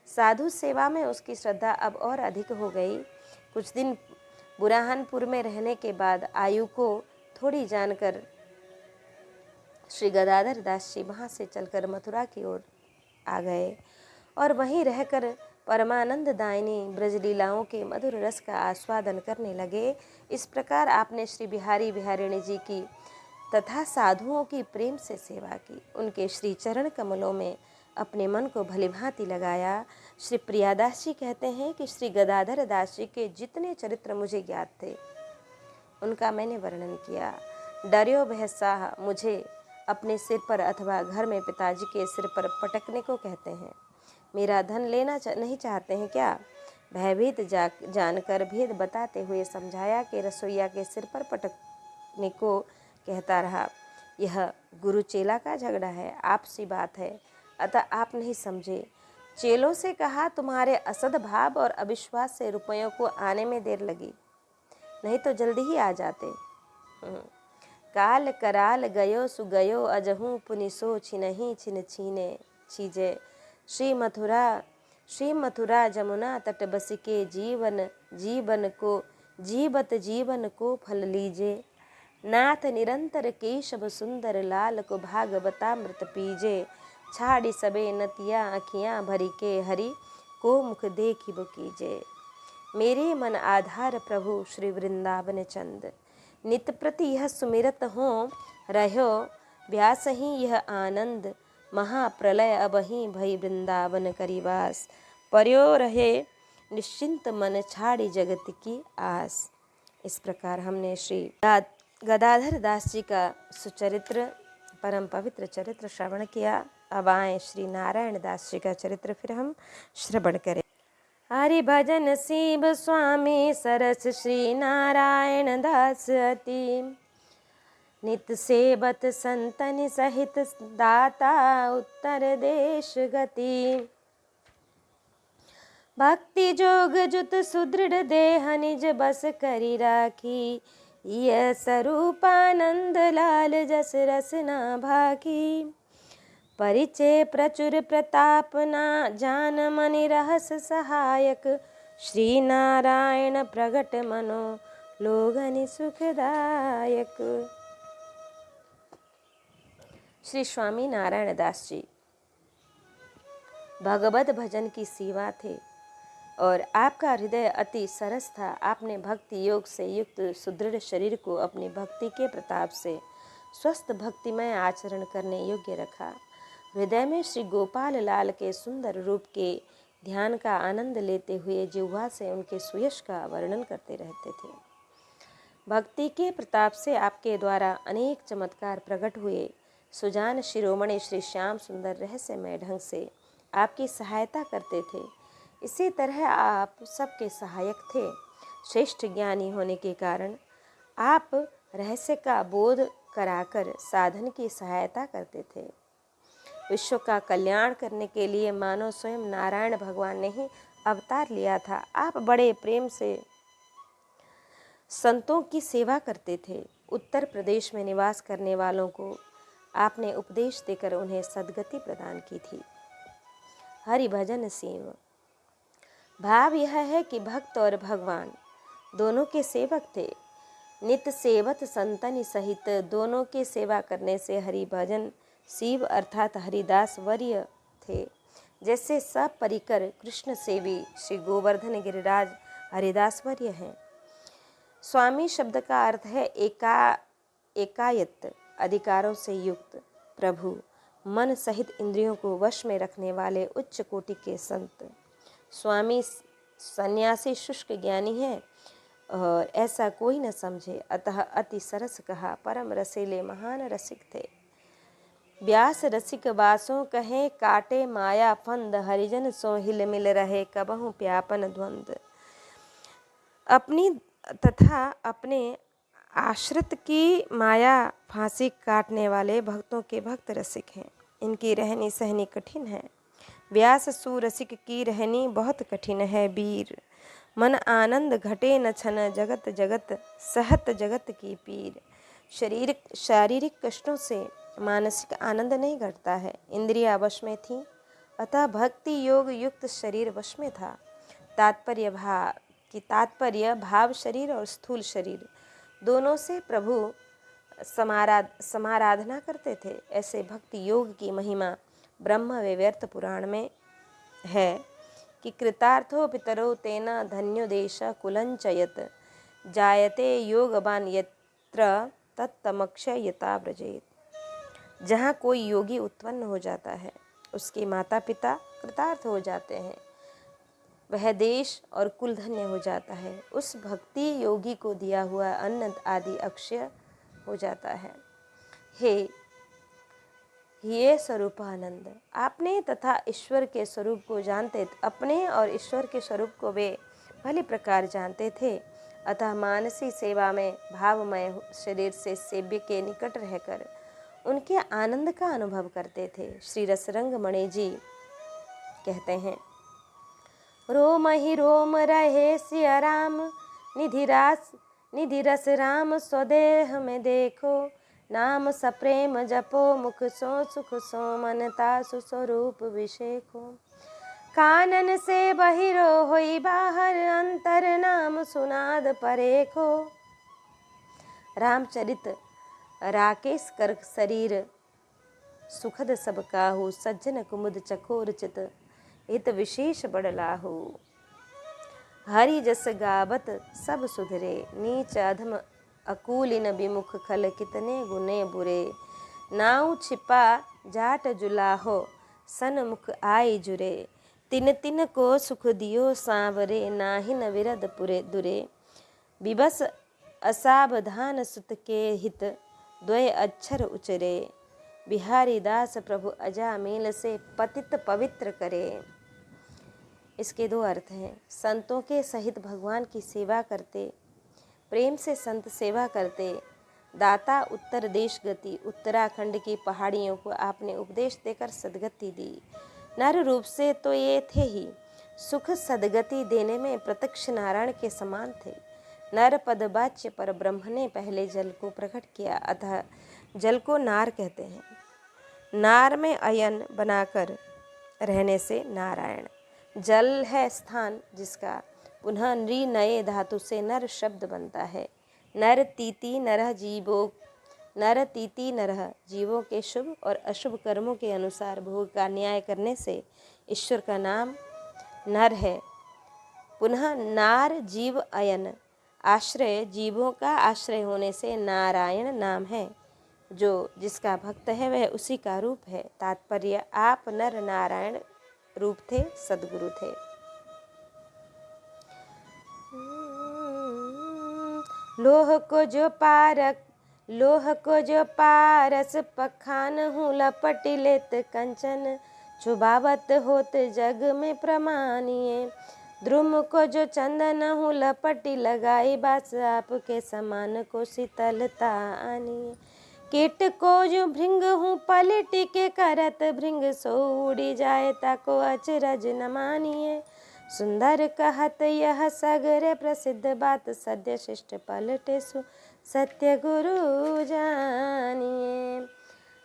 साधु सेवा में उसकी श्रद्धा अब और अधिक हो गई। कुछ दिन बुरहानपुर में रहने के बाद आयु को थोड़ी जानकर श्री गदाधर दास जी वहाँ से चलकर मथुरा की ओर आ गए और वहीं रहकर परमानंद दायिनी ब्रजलीलाओं के मधुर रस का आस्वादन करने लगे। इस प्रकार आपने श्री बिहारी बिहारिणी जी की तथा साधुओं की प्रेम से सेवा की। उनके श्री चरण कमलों में अपने मन को भलीभांति लगाया। श्री प्रियादास जी कहते हैं कि श्री गदाधर दास जी के जितने चरित्र मुझे ज्ञात थे उनका मैंने वर्णन किया। डर्यो वह साह मुझे अपने सिर पर अथवा घर में पिताजी के सिर पर पटकने को कहते हैं। मेरा धन लेना नहीं चाहते हैं क्या? भयभीत जानकर भेद बताते हुए समझाया कि रसोईया के सिर पर पटकने को कहता रहा। यह गुरु चेला का झगड़ा है, आपसी बात है, अतः आप नहीं समझे। चेलों से कहा तुम्हारे असद भाव और अविश्वास से रुपयों को आने में देर लगी, नहीं तो जल्दी ही आ जाते। काल कराल गयो सुगयो अजहू पुनिसो छिनहि छिन छीने छीजे। श्री मथुरा जमुना तट बसिके जीवन को फल लीजे। नाथ निरंतर केशव सुंदर लाल को भागवतामृत पीजे। छाड़ी सबे नतिया अखियाँ भरी के हरि को मुख देखिब कीजे। मेरे मन आधार प्रभु श्री वृंदावन चंद। नित प्रति यह सुमिरत हो रहो व्यास ही यह आनंद। महाप्रलय अबही भई वृंदावन करिवास। पर्यो रहे निश्चिंत मन छाड़ी जगत की आस। इस प्रकार हमने श्री गदाधर दास जी का सुचरित्र परम पवित्र चरित्र श्रवण किया। अब आए श्री नारायण दास जी का चरित्र फिर हम श्रवण करें। हरि भजन शिव स्वामी सरस श्री नारायण दास अति। नित सेवत संतनि सहित दाता उत्तर देश गति। भक्ति जोग जुत सुदृढ़ देह निज बस करी राखी। यह स्वरूपानंद लाल जस रस ना भाकी। परिचय प्रचुर प्रताप ना जान मनि रहस सहायक। श्री नारायण प्रगट मनो लोगनि सुखदायक। श्री स्वामी नारायण दास जी भगवत भजन की सेवा थे और आपका हृदय अति सरस था। आपने भक्ति योग से युक्त सुदृढ़ शरीर को अपनी भक्ति के प्रताप से स्वस्थ भक्तिमय आचरण करने योग्य रखा। हृदय में श्री गोपाल लाल के सुंदर रूप के ध्यान का आनंद लेते हुए जिह्वा से उनके सुयश का वर्णन करते रहते थे। भक्ति के प्रताप से आपके द्वारा अनेक चमत्कार प्रकट हुए। सुजान शिरोमणि श्री श्याम सुंदर रहस्यमय ढंग से आपकी सहायता करते थे। इसी तरह आप सबके सहायक थे। श्रेष्ठ ज्ञानी होने के कारण आप रहस्य का बोध कराकर साधन की सहायता करते थे। विश्व का कल्याण करने के लिए मानो स्वयं नारायण भगवान ने ही अवतार लिया था। आप बड़े प्रेम से संतों की सेवा करते थे। उत्तर प्रदेश में निवास करने वालों को आपने उपदेश देकर उन्हें सद्गति प्रदान की थी। हरि भजन सेव भाव यह है कि भक्त और भगवान दोनों के सेवक थे। नित सेवत संतनि सहित दोनों की सेवा करने से हरि भजन शिव अर्थात हरिदास वर्य थे। जैसे सब परिकर कृष्ण सेवी श्री गोवर्धन गिरिराज हरिदास वर्य हैं। स्वामी शब्द का अर्थ है एकायत अधिकारों से युक्त प्रभु, मन सहित इंद्रियों को वश में रखने वाले उच्च कोटि के संत। स्वामी सन्यासी शुष्क ज्ञानी है और ऐसा कोई न समझे, अतः अति सरस कहा। परम रसीले महान रसिक थे। व्यास रसिक बासों कहे काटे माया फंद, हरिजन सो हिल मिल रहे कबहु प्यापन द्वंद। अपनी तथा अपने आश्रित की माया फांसी काटने वाले भक्तों के भक्त रसिक हैं। इनकी रहनी सहनी कठिन है। व्यास सुरसिक की रहनी बहुत कठिन है वीर। मन आनंद घटे न छन, जगत जगत सहत जगत की पीर। शारीरिक कष्टों से मानसिक आनंद नहीं घटता है। इंद्रियां वश में थीं, अतः भक्ति योग युक्त शरीर वश में था। तात्पर्य भाव शरीर और स्थूल शरीर दोनों से प्रभु समाराधना करते थे। ऐसे भक्ति योग की महिमा ब्रह्म वैवर्त पुराण में है कि कृतार्थो पितरो तेना धन्यो देश कुलंचयत, जायते योगवान यत्र तत्तमक्षय यता व्रजेत। जहाँ कोई योगी उत्पन्न हो जाता है, उसके माता पिता कृतार्थ हो जाते हैं, वह देश और कुल धन्य हो जाता है। उस भक्ति योगी को दिया हुआ अन्न आदि अक्षय हो जाता है। हे स्वरूपानंद, आपने तथा ईश्वर के स्वरूप को जानते, अपने और ईश्वर के स्वरूप को वे भली प्रकार जानते थे। अतः मानसी सेवा में भावमय शरीर से सेव्य के निकट रहकर उनके आनंद का अनुभव करते थे। श्री रसरंग मणि जी कहते हैं, रोम ही रोम रहे सिया राम, निधि रस राम स्वदेह में देखो। नाम सप्रेम जपो मुख सो सुख सो, मनता सुस्वरूप विषेको। कानन से बहिरो होई बाहर, अंतर नाम सुनाद परेखो। रामचरित राकेश कर शरीर सुखद सब काहू, सज्जन कुमुद चकोर चित हित विशेष बड़लाहू। हरि जस गावत सब सुधरे, नीच अधम अकूलिन विमुख खल कितने गुने बुरे। नाउ छिपा जाट जुलाहो, सन्मुख आई जुरे। तिन तिन को सुख दियो सांवरे, नाहिन विरद पुरे दुरे। विबस असावधान सुत के हित, द्वय अक्षर उचरे। बिहारी दास प्रभु अजामिल से पतित पवित्र करे। इसके दो अर्थ हैं। संतों के सहित भगवान की सेवा करते, प्रेम से संत सेवा करते। दाता उत्तर देश गति, उत्तराखंड की पहाड़ियों को आपने उपदेश देकर सदगति दी। नर रूप से तो ये थे ही, सुख सदगति देने में प्रत्यक्ष नारायण के समान थे। नर पदवाच्य पर ब्रह्म ने पहले जल को प्रकट किया, अतः जल को नार कहते हैं। नार में अयन बनाकर रहने से नारायण। जल है स्थान जिसका पुनः नृ नए धातु से नर शब्द बनता है। नर तीति नरह जीवों के शुभ और अशुभ कर्मों के अनुसार भोग का न्याय करने से ईश्वर का नाम नर है। पुनः नार जीव अयन, आश्रय जीवों का आश्रय होने से नारायण नाम है। जो जिसका भक्त है वह उसी का रूप है। तात्पर्य, आप नर नारायण रूप थे, सदगुरु थे। लोह को जो पारस पखान हूँ, लपट लेत कंचन चुबावत होत जग में प्रमानिए। द्रुम को जो चंदन हूँ, लपटी लगाई बास आपके समान को शीतलता आनिए। कीट को जो भृंग हूँ, पलट के करत भृंग सो उड़ी जाए ताको अचरज न मानिए। सुंदर कहत यह सगरे प्रसिद्ध बात, सद्य शिष्ट पलटे सु सत्य गुरु जानिए।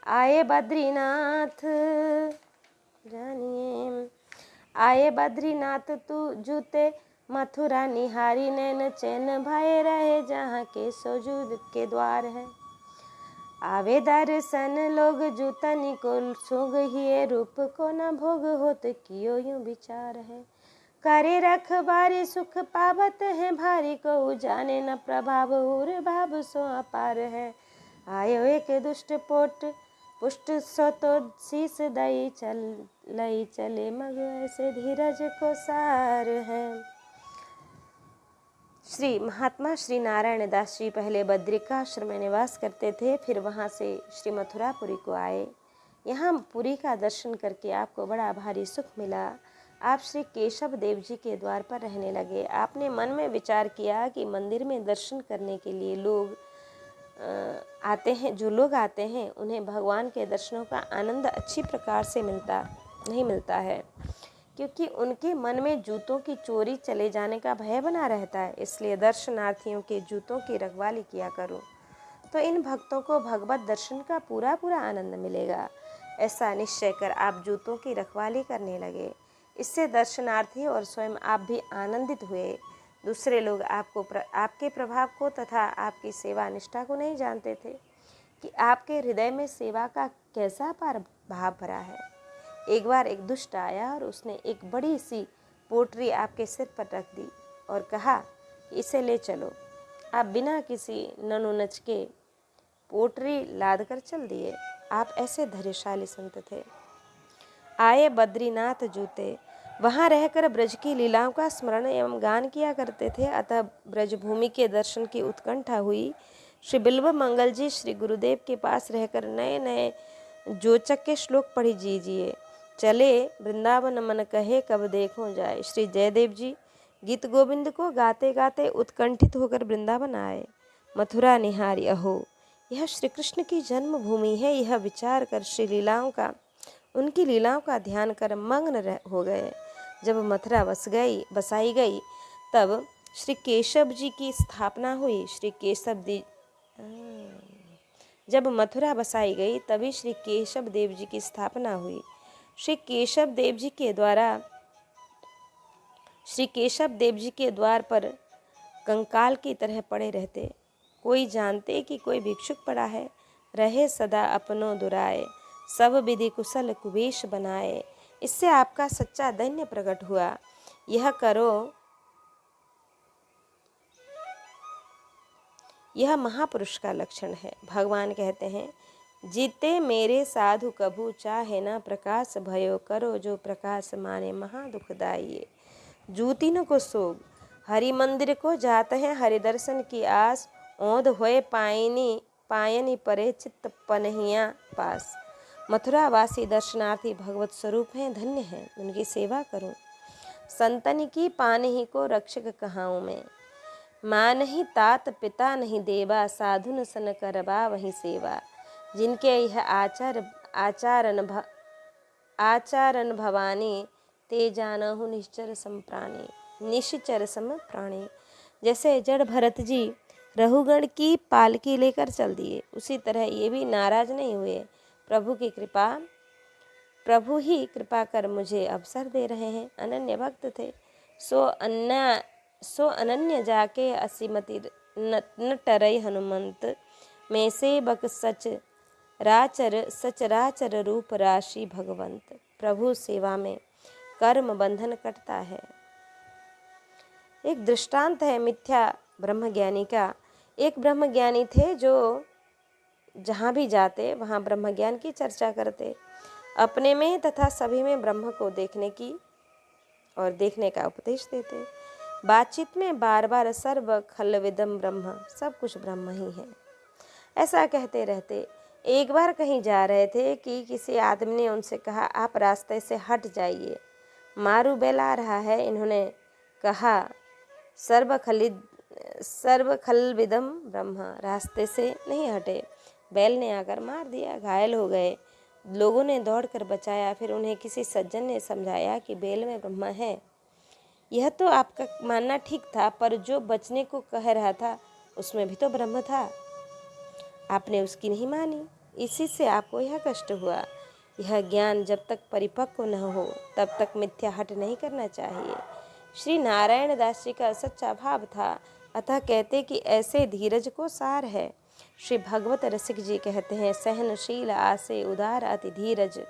आए बद्रीनाथ जानिए, आए बद्रीनाथ तू जूते मथुरा निहारी। नैन चैन भय रहे जहाँ के सोजूद के द्वार है। आवे दर्शन लोग जूतनी को सोग ही, रूप को न भोग होत कियो यूं विचार है। करे रखबारी सुख पावत है भारी, को जाने न प्रभाव उर भाव सो अपार है। आयो एक दुष्ट पोट पुष्ट सो तो शीस दई चले मग, ऐसे धीरज को सार है। श्री महात्मा श्री नारायण दास जी पहले बद्रिकाश्रम में निवास करते थे, फिर वहाँ से श्री मथुरापुरी को आए। यहाँ पुरी का दर्शन करके आपको बड़ा भारी सुख मिला। आप श्री केशव देव जी के द्वार पर रहने लगे। आपने मन में विचार किया कि मंदिर में दर्शन करने के लिए लोग आते हैं, जो लोग आते हैं उन्हें भगवान के दर्शनों का आनंद अच्छी प्रकार से नहीं मिलता है, क्योंकि उनके मन में जूतों की चोरी चले जाने का भय बना रहता है। इसलिए दर्शनार्थियों के जूतों की रखवाली किया करो, तो इन भक्तों को भगवत दर्शन का पूरा पूरा आनंद मिलेगा। ऐसा निश्चय कर आप जूतों की रखवाली करने लगे। इससे दर्शनार्थी और स्वयं आप भी आनंदित हुए। दूसरे लोग आपके प्रभाव को तथा आपकी सेवा निष्ठा को नहीं जानते थे कि आपके हृदय में सेवा का कैसा अपार भाव भरा है। एक बार एक दुष्ट आया और उसने एक बड़ी सी पोटरी आपके सिर पर रख दी और कहा कि इसे ले चलो। आप बिना किसी ननुनच के पोटरी लाद कर चल दिए। आप ऐसे धैर्यशाली संत थे। आए बद्रीनाथ जूते, वहाँ रहकर ब्रज की लीलाओं का स्मरण एवं गान किया करते थे। अतः ब्रजभूमि के दर्शन की उत्कंठा हुई। श्री बिल्व मंगल जी श्री गुरुदेव के पास रहकर नए नए जोचक के श्लोक पढ़ी जीजिए। चले वृंदावन मन कहे कब देखो जाए। श्री जयदेव जी गीत गोविंद को गाते गाते उत्कंठित होकर वृंदावन आए। मथुरा निहारी, अहो यह श्री कृष्ण की जन्मभूमि है। यह विचार कर उनकी लीलाओं का ध्यान कर मग्न हो गए। जब मथुरा बसाई गई तब श्री केशव जी की स्थापना हुई। जब मथुरा बसाई गई तभी श्री केशव देव जी की स्थापना हुई। श्री केशव देव जी के द्वार पर कंकाल की तरह पड़े रहते। कोई जानते कि कोई भिक्षुक पड़ा है। रहे सदा अपनों दुराए, सब विधि कुशल कुबेश बनाए। इससे आपका सच्चा दैन्य प्रकट हुआ। यह करो, यह महापुरुष का लक्षण है। भगवान कहते हैं, जीते मेरे साधु कभू चाहे न प्रकाश भयो, करो जो प्रकाश माने महा दुखदाई। जूतिन को सोग हरि मंदिर को जाते हैं, हरि दर्शन की आस। ओंध होए पायनी परे चित्त पनहिया पास। मथुरावासी दर्शनार्थी भगवत स्वरूप हैं, धन्य हैं, उनकी सेवा करूं। संतन की पानहि को रक्षक कहाऊं मैं। माँ नहीं तात पिता नहीं देवा, साधुन सन करबा वही सेवा। जिनके यह आचारन भवानी, ते जानहु निश्चर सम प्राणी। जैसे जड़ भरत जी रहुगण की पालकी लेकर चल दिए, उसी तरह ये भी नाराज नहीं हुए। प्रभु ही कृपा कर मुझे अवसर दे रहे हैं। अनन्य भक्त थे, सो अनन्य जाके असीमति न टरई हनुमंत। में सेवक सचराचर रूप राशि भगवंत। प्रभु सेवा में कर्म बंधन कटता है। एक दृष्टांत है मिथ्या ब्रह्मज्ञानी का। एक ब्रह्मज्ञानी थे जो जहाँ भी जाते वहाँ ब्रह्मज्ञान की चर्चा करते, अपने में तथा सभी में ब्रह्म को देखने का उपदेश देते। बातचीत में बार बार सर्व खलविदम ब्रह्म, सब कुछ ब्रह्म ही है, ऐसा कहते रहते। एक बार कहीं जा रहे थे कि किसी आदमी ने उनसे कहा, आप रास्ते से हट जाइए, मारू बैल आ रहा है। इन्होंने कहा, सर्व खलविदम ब्रह्म, रास्ते से नहीं हटे, बैल ने आकर मार दिया, घायल हो गए। लोगों ने दौड़कर बचाया। फिर उन्हें किसी सज्जन ने समझाया कि बैल में ब्रह्म है। यह तो आपका मानना ठीक था, पर जो बचने को कह रहा था उसमें भी तो ब्रह्म था। आपने उसकी नहीं मानी, इसी से आपको यह कष्ट हुआ। यह ज्ञान जब तक परिपक्व न हो तब तक मिथ्या हट नहीं करना चाहिए। श्री नारायण दास जी का सच्चा भाव था, अतः कहते कि ऐसे धीरज को सार है। श्री भगवत रसिक जी कहते हैं, सहनशील आसे उदार अति धीरज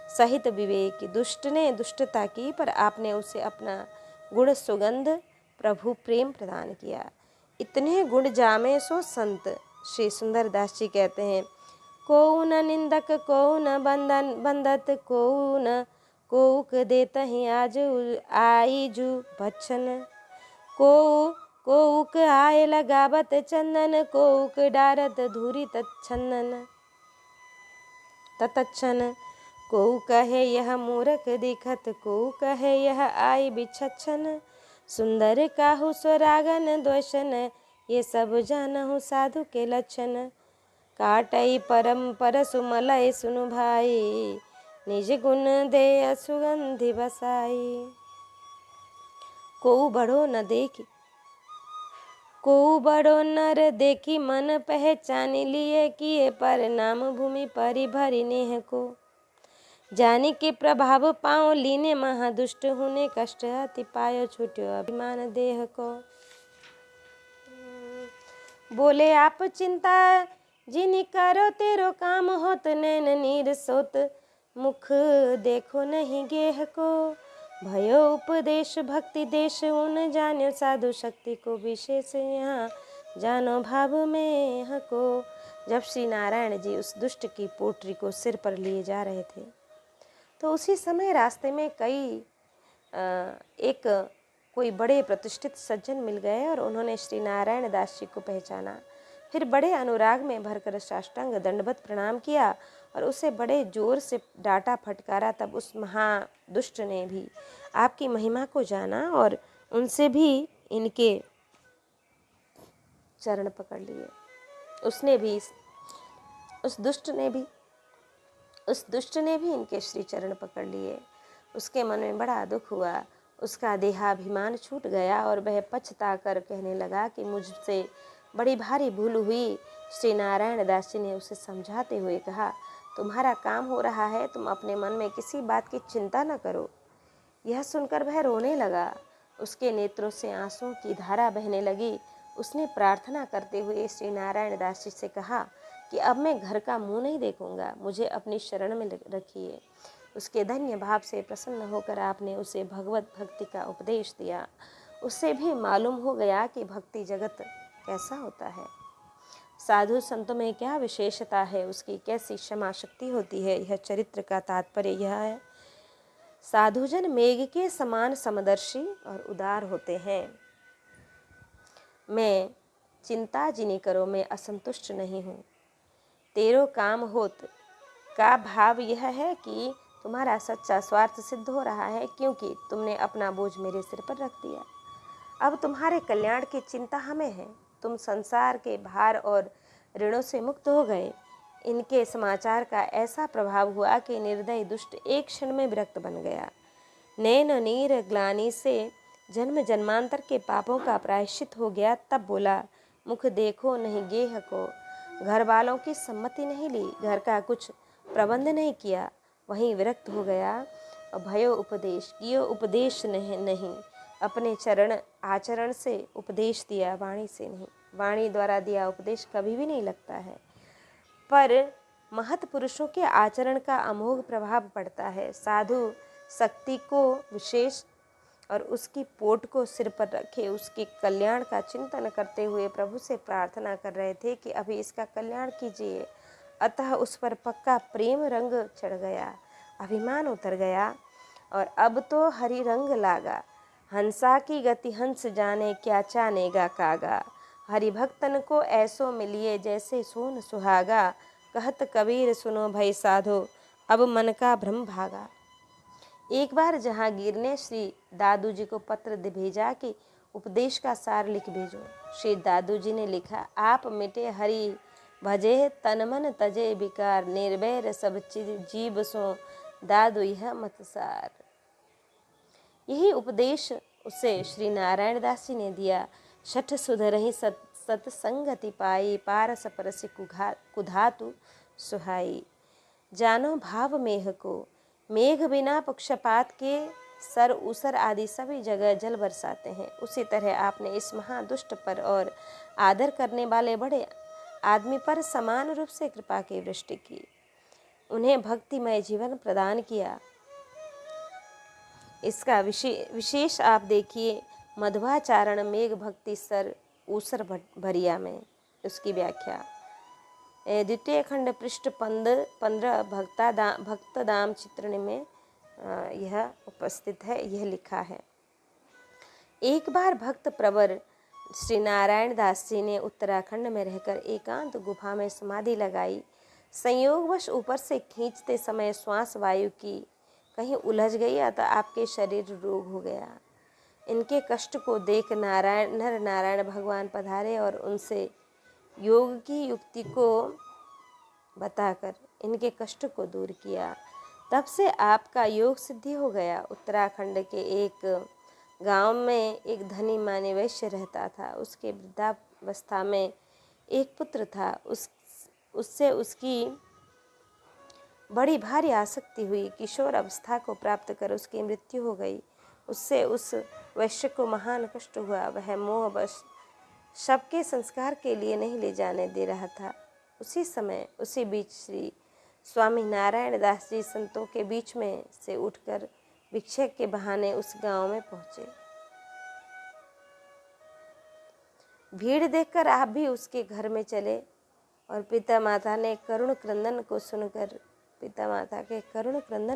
सहित विवेक। दुष्ट ने दुष्टता की, पर आपने उसे अपना गुण सुगंध प्रभु प्रेम प्रदान किया। इतने गुण जामे सो संत। श्री सुंदरदास जी कहते हैं, को न निंदक को न बंदत, कोउक देतहि आज आई जू भक्षण। कोउक आय लगावत चंदन, कोउक डारत धूरी तत्छंदन। ततच्छन। को कहे यह मूरख दिखत, को कहे यह आई बिछच्छन। सुंदर काहू स्वरागन द्वेषन, ये सब जानहु साधु के लक्षण। काटई परम परसु मलय सुनु भाई, निज गुण दे सुगंधि बसाई। को बड़ो न देखी, को बड़ो नर देखी मन पहचानी लिए, किए पर नाम भूमि परि भरी नेह को। जानी के प्रभाव पाओ लीने, महादुष्ट होने कष्ट अति पायो, छूट्यो अभिमान देह को। बोले आप चिंता जिनी करो तेरो काम होत, नैन नीर सोत मुख देखो नहीं गेह को। भयो उपदेश भक्ति देश, उन जान्यो साधु शक्ति को। विशेष यहाँ जानो भाव में हको। जब श्री नारायण जी उस दुष्ट की पोटरी को सिर पर लिए जा रहे थे, तो उसी समय रास्ते में कोई बड़े प्रतिष्ठित सज्जन मिल गए और उन्होंने श्री नारायण दास जी को पहचाना। फिर बड़े अनुराग में भरकर साष्टांग दंडवत प्रणाम किया और उसे बड़े जोर से डांटा फटकारा। तब उस महादुष्ट ने भी आपकी महिमा को जाना और उनसे भी इनके चरण पकड़ लिए। उस दुष्ट ने भी इनके श्री चरण पकड़ लिए। उसके मन में बड़ा दुख हुआ, उसका देहाभिमान छूट गया और वह पछताकर कहने लगा कि मुझसे बड़ी भारी भूल हुई। श्री नारायण दास जी ने उसे समझाते हुए कहा, तुम्हारा काम हो रहा है, तुम अपने मन में किसी बात की चिंता न करो। यह सुनकर वह रोने लगा, उसके नेत्रों से आंसुओं की धारा बहने लगी। उसने प्रार्थना करते हुए श्री नारायण दास जी से कहा कि अब मैं घर का मुंह नहीं देखूंगा, मुझे अपनी शरण में रखिए। उसके धन्य भाव से प्रसन्न होकर आपने उसे भगवत भक्ति का उपदेश दिया। उससे भी मालूम हो गया कि भक्ति जगत कैसा होता है, साधु संतों में क्या विशेषता है, उसकी कैसी क्षमा शक्ति होती है। यह चरित्र का तात्पर्य यह है, साधुजन मेघ के समान समदर्शी और उदार होते हैं। मैं चिंता जिनी करो, मैं असंतुष्ट नहीं हूँ। तेरो काम होत का भाव यह है कि तुम्हारा सच्चा स्वार्थ सिद्ध हो रहा है, क्योंकि तुमने अपना बोझ मेरे सिर पर रख दिया। अब तुम्हारे कल्याण की चिंता हमें है। तुम संसार के भार और ऋणों से मुक्त हो गए। इनके समाचार का ऐसा प्रभाव हुआ कि निर्दयी दुष्ट एक क्षण में विरक्त बन गया। नैन नीर ग्लानि से जन्म जन्मांतर के पापों का प्रायश्चित हो गया। तब बोला, मुख देखो नहीं गेह को। घर वालों की सम्मति नहीं ली, घर का कुछ प्रबंध नहीं किया, वहीं विरक्त हो गया। और भयो उपदेश कियो, उपदेश नहीं, अपने चरण आचरण से उपदेश दिया, वाणी से नहीं। वाणी द्वारा दिया उपदेश कभी भी नहीं लगता है, पर महत पुरुषों के आचरण का अमोघ प्रभाव पड़ता है। साधु शक्ति को विशेष और उसकी पोट को सिर पर रखे उसके कल्याण का चिंतन करते हुए प्रभु से प्रार्थना कर रहे थे कि अभी इसका कल्याण कीजिए। अतः उस पर पक्का प्रेम रंग चढ़ गया, अभिमान उतर गया और अब तो हरि रंग लागा। हंसा की गति हंस जाने, क्या चानेगा कागा। हरि भक्तन को ऐसो मिलिए, जैसे सोन सुहागा। कहत कबीर सुनो भई साधो, अब मन का भ्रम भागा। एक बार जहांगीर ने श्री दादू जी को पत्र भेजा कि उपदेश का सार लिख भेजो। श्री दादू जी ने लिखा, आप मिटे हरि भजे, तन मन तजे विकार। निर्भय सब जीव सो, दादू यह मत सार। यही उपदेश उसे श्री नारायण दास जी ने दिया। छठ सुधरहि सतसंगति पाई, पारस परसि कुधातु सुहाई। जानो भाव मेघ को, मेघ बिना पक्षपात के सर ऊसर आदि सभी जगह जल बरसाते हैं। उसी तरह आपने इस महादुष्ट पर और आदर करने वाले बड़े आदमी पर समान रूप से कृपा की वृष्टि की, उन्हें भक्तिमय जीवन प्रदान किया। इसका विशेष आप देखिए मध्वाचारण मेघ भक्ति सर ऊसर भरिया में, उसकी व्याख्या द्वितीय खंड पृष्ठ 15 भक्तदाम चित्रण में यह उपस्थित है। यह लिखा है, एक बार भक्त प्रवर श्री नारायण दास जी ने उत्तराखंड में रहकर एकांत गुफा में समाधि लगाई। संयोगवश ऊपर से खींचते समय श्वास वायु की कहीं उलझ गई या तो आपके शरीर रोग हो गया। इनके कष्ट को देख नर नारायण भगवान पधारे और उनसे योग की युक्ति को बताकर इनके कष्ट को दूर किया। तब से आपका योग सिद्धि हो गया। उत्तराखंड के एक गांव में एक धनी मानी वैश्य रहता था। उसके वृद्धावस्था में एक पुत्र था। उससे उसकी बड़ी भारी आसक्ति हुई। किशोर अवस्था को प्राप्त कर उसकी मृत्यु हो गई। उससे उस वैश्य को महान कष्ट हुआ। वह मोहवश शव के संस्कार के लिए नहीं ले जाने दे रहा था। उसी समय उसी बीच श्री स्वामी नारायण दास जी संतों के बीच में से उठकर भिक्षा के बहाने उस गांव में पहुंचे। भीड़ देखकर आप भी उसके घर में चले और पिता माता के करुण क्रंदन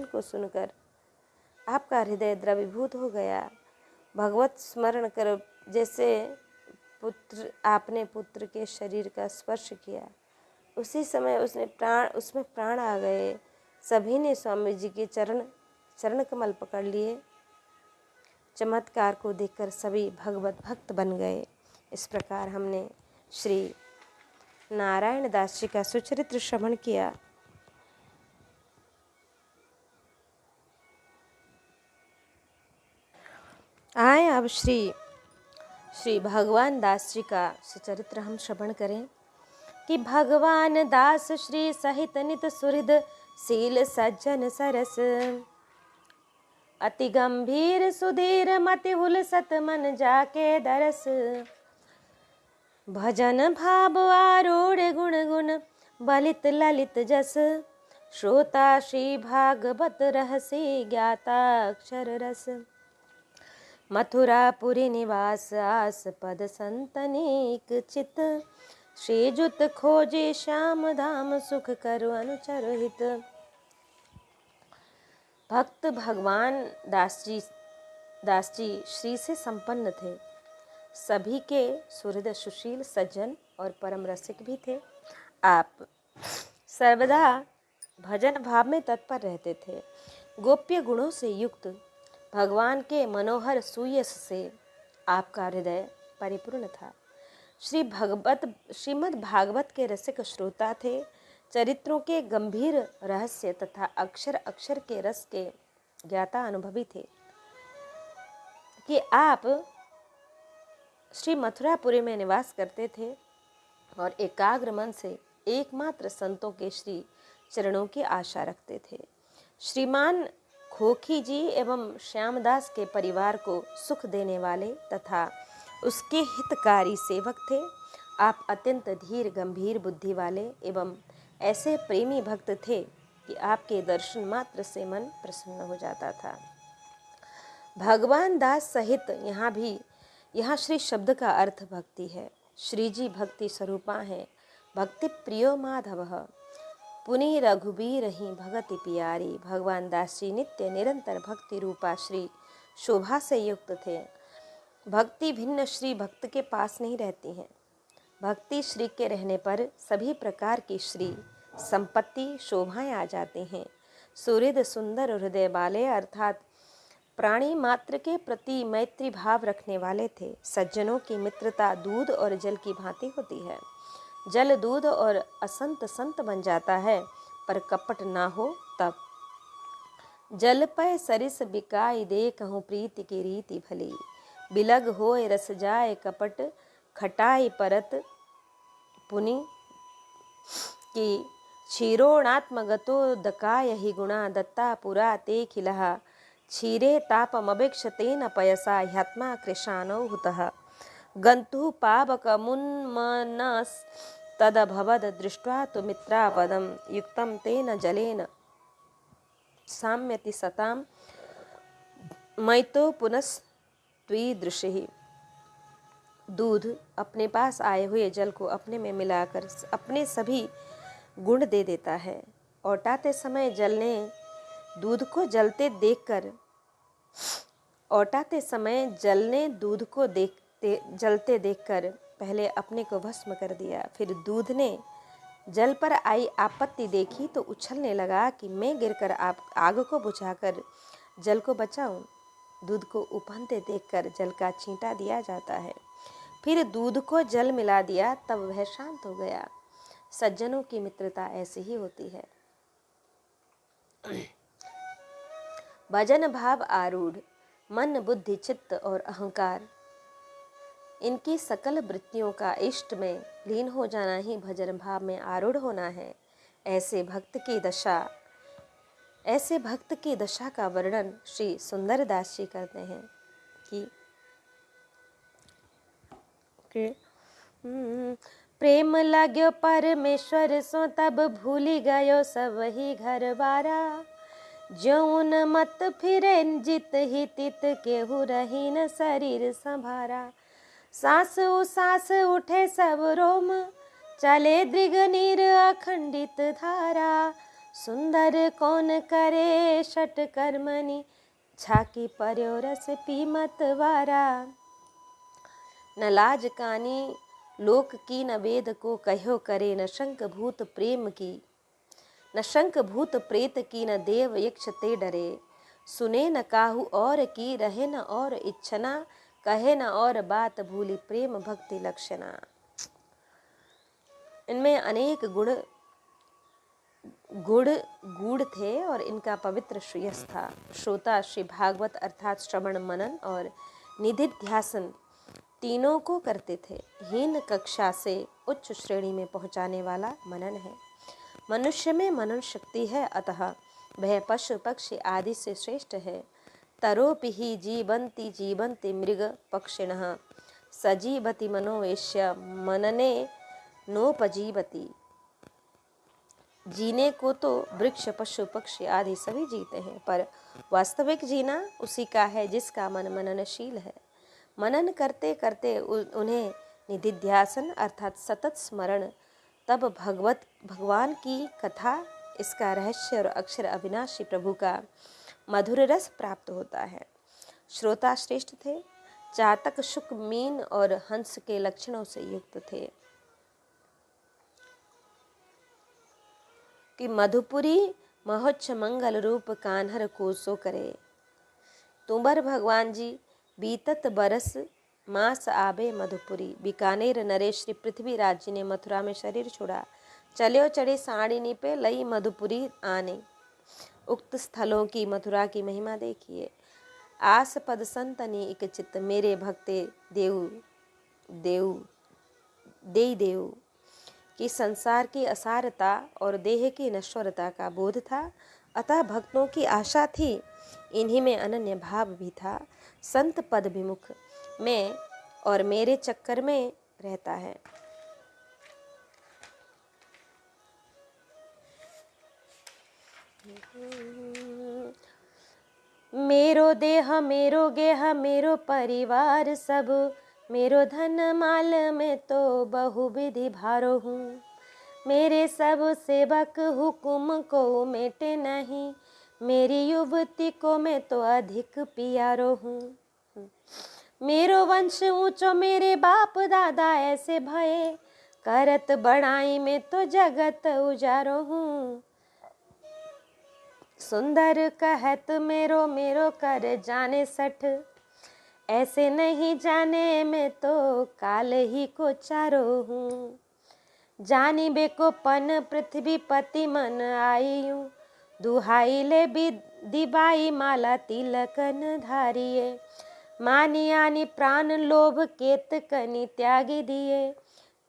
को सुनकर आपका हृदय द्रवीभूत हो गया। भगवत स्मरण कर जैसे आपने पुत्र के शरीर का स्पर्श किया, उसी समय उसमें प्राण आ गए। सभी ने स्वामी जी के चरण कमल पकड़ लिए। चमत्कार को देखकर सभी भगवत भक्त बन गए। इस प्रकार हमने श्री नारायण दास जी का सुचरित्र श्रवण किया। आए अब श्री भगवान दास जी का सुचरित्र हम श्रवण करें कि भगवान दास श्री सहित नित सुहृद शील सज्जन सरस, अति गंभीर सुधीर मति हुलसत मन जाके दरस, भजन भाव आरूढ़ गुण गुण बलित ललित जस, श्रोता श्री भागवत रहसी ज्ञाता अक्षर रस, मथुरापुरी निवास आस पद संतनिक चित, श्रीजुत खोजे श्याम धाम सुख करु अनुचर हित। भक्त भगवान दास जी श्री से संपन्न थे। सभी के सुहृद सुशील सज्जन और परम रसिक भी थे। आप सर्वदा भजन भाव में तत्पर रहते थे। गोप्य गुणों से युक्त भगवान के मनोहर सुयस से आपका हृदय परिपूर्ण था। श्रीमद् भागवत के रसिक श्रोता थे। चरित्रों के गंभीर रहस्य तथा अक्षर अक्षर के रस के ज्ञाता अनुभवी थे। कि आप श्री मथुरापुरी में निवास करते थे और एकाग्र मन से एकमात्र संतों के श्री चरणों की आशा रखते थे। श्रीमान खोखी जी एवं श्यामदास के परिवार को सुख देने वाले तथा उसके हितकारी सेवक थे। आप अत्यंत धीर गंभीर बुद्धि वाले एवं ऐसे प्रेमी भक्त थे कि आपके दर्शन मात्र से मन प्रसन्न हो जाता था। भगवान दास सहित यहाँ श्री शब्द का अर्थ भक्ति है। श्री जी भक्ति स्वरूपा है। भक्ति प्रियो माधव पुनि रघुबीर ही भगति पियारी। भगवान दास जी नित्य निरंतर भक्ति रूपा श्री शोभा से युक्त थे। भक्ति भिन्न श्री भक्त के पास नहीं रहती है। भक्ति श्री के रहने पर सभी प्रकार की श्री संपत्ति शोभाएं आ जाती हैं। सुहृद सुंदर हृदय वाले अर्थात प्राणी मात्र के प्रति मैत्री भाव रखने वाले थे। सज्जनों की मित्रता दूध और जल की भांति होती है। जल दूध और असंत संत बन जाता है, पर कपट ना हो तब। जल पय सरिस बिकाई दे कहूँ प्रीति की रीति भली, बिलग होए रस जाए कपट खटाई परत पुनि की। क्षीरोणात्मगतो दकाय ही गुणा दत्ता पुरा ते खिलहा, क्षीरे तापमभिक्षतेन पयसा ह्यात्मा कृशानौ हुतः। गन्तुः पावकमुन्मनस् तदभवद दृष्ट्वा तु मित्रापदं युक्तं तेन जलेन साम्यति सतां मैतो पुनस्त्वीदृशिः। दूध अपने पास आए हुए जल को अपने में मिलाकर अपने सभी गुण दे देता है। औटाते समय जल ने दूध को जलते दूध को जलते देखकर पहले अपने को भस्म कर दिया। फिर दूध ने जल पर आई आपत्ति देखी तो उछलने लगा कि मैं गिरकर आग को बुझाकर जल को बचाऊं। दूध को उफनते देखकर जल का छींटा दिया जाता है, फिर दूध को जल मिला दिया, तब वह शांत हो गया। सज्जनों की मित्रता ऐसी ही होती है। भजन भाव आरूढ़ मन, बुद्धि, चित्त और अहंकार, इनकी सकल वृत्तियों का इष्ट में लीन हो जाना ही भजन भाव में आरूढ़ होना है। ऐसे भक्त की दशा का वर्णन श्री सुंदरदास जी करते हैं कि प्रेम लाग्यो परमेश्वर सो तब भूली गयो सब ही घर बारा। जौन मत फिरे जित ही तित केहू रही न शरीर संभारा। सांस उसास उठे सब रोम चले दृग नीर अखंडित धारा। सुंदर कौन करे षट कर्मनि झाकी पर्यो रस पीमत वारा। न लाज कानी लोक की न वेद को कहो करे। न शंक भूत प्रेम की न शंक भूत प्रेत की न देव यक्ष ते डरे। सुने न काहू और की रहे न और इच्छना। कहे न और बात भूली प्रेम भक्ति लक्षणा। इनमें अनेक गूढ़ थे और इनका पवित्र श्रेयस था। श्रोता श्री भागवत अर्थात श्रवण मनन और निधिध्यासन तीनों को करते थे। हीन कक्षा से उच्च श्रेणी में पहुंचाने वाला मनन है। मनुष्य में मनन शक्ति है, अतः वह पशु पक्षी आदि से श्रेष्ठ है। तरोपि ही जीवन्ति मृग पक्षिणः सजीवति मनोवेश्य मनने नोपजीवति। जीने को तो वृक्ष पशु पक्षी आदि सभी जीते हैं, पर वास्तविक जीना उसी का है जिसका मन मननशील है। मनन करते करते उन्हें निधिध्यासन अर्थात सतत स्मरण, तब भगवान की कथा, इसका रहस्य और अक्षर अविनाशी प्रभु का मधुर रस प्राप्त होता है। श्रोता श्रेष्ठ थे। चातक शुक मीन और हंस के लक्षणों से युक्त थे कि मधुपुरी महोच्छ मंगल रूप कान्हर को सो करे। तुम्बर भगवान जी बीतत बरस मास आबे मधुपुरी। बीकानेर नरेश श्री पृथ्वीराज जी ने मथुरा में शरीर छोड़ा। चल्यो चढ़ी साड़िनी पे लई मधुपुरी आने। उक्त स्थलों की मथुरा की महिमा देखिए। आस पद संतनी इक चित्त मेरे भक्ते देऊ कि संसार की असारता और देह की नश्वरता का बोध था, अतः भक्तों की आशा थी। इन्हीं में अनन्य भाव भी था। संत पद विमुख में और मेरे चक्कर में रहता है। मेरो देह मेरो गेह मेरो परिवार सब, मेरो धन माल में तो बहु विधि भारो हूँ। मेरे सब सेवक हुकुम को मेटे नहीं, मेरी युवती को मैं तो अधिक प्यारो हूँ। मेरो वंश ऊंचो मेरे बाप दादा ऐसे भये, करत बड़ाई में तो जगत उजारो हूँ। सुंदर कहत मेरो मेरो कर जाने सठ, ऐसे नहीं जाने मैं तो काल ही को चारो हूँ। जानी बेको पन पृथ्वी पति मन आईयूं, दुहाई ले दिबाई माला तिलकन धारिये। मानी आनी प्राण लोभ केत कनी त्यागी दिए,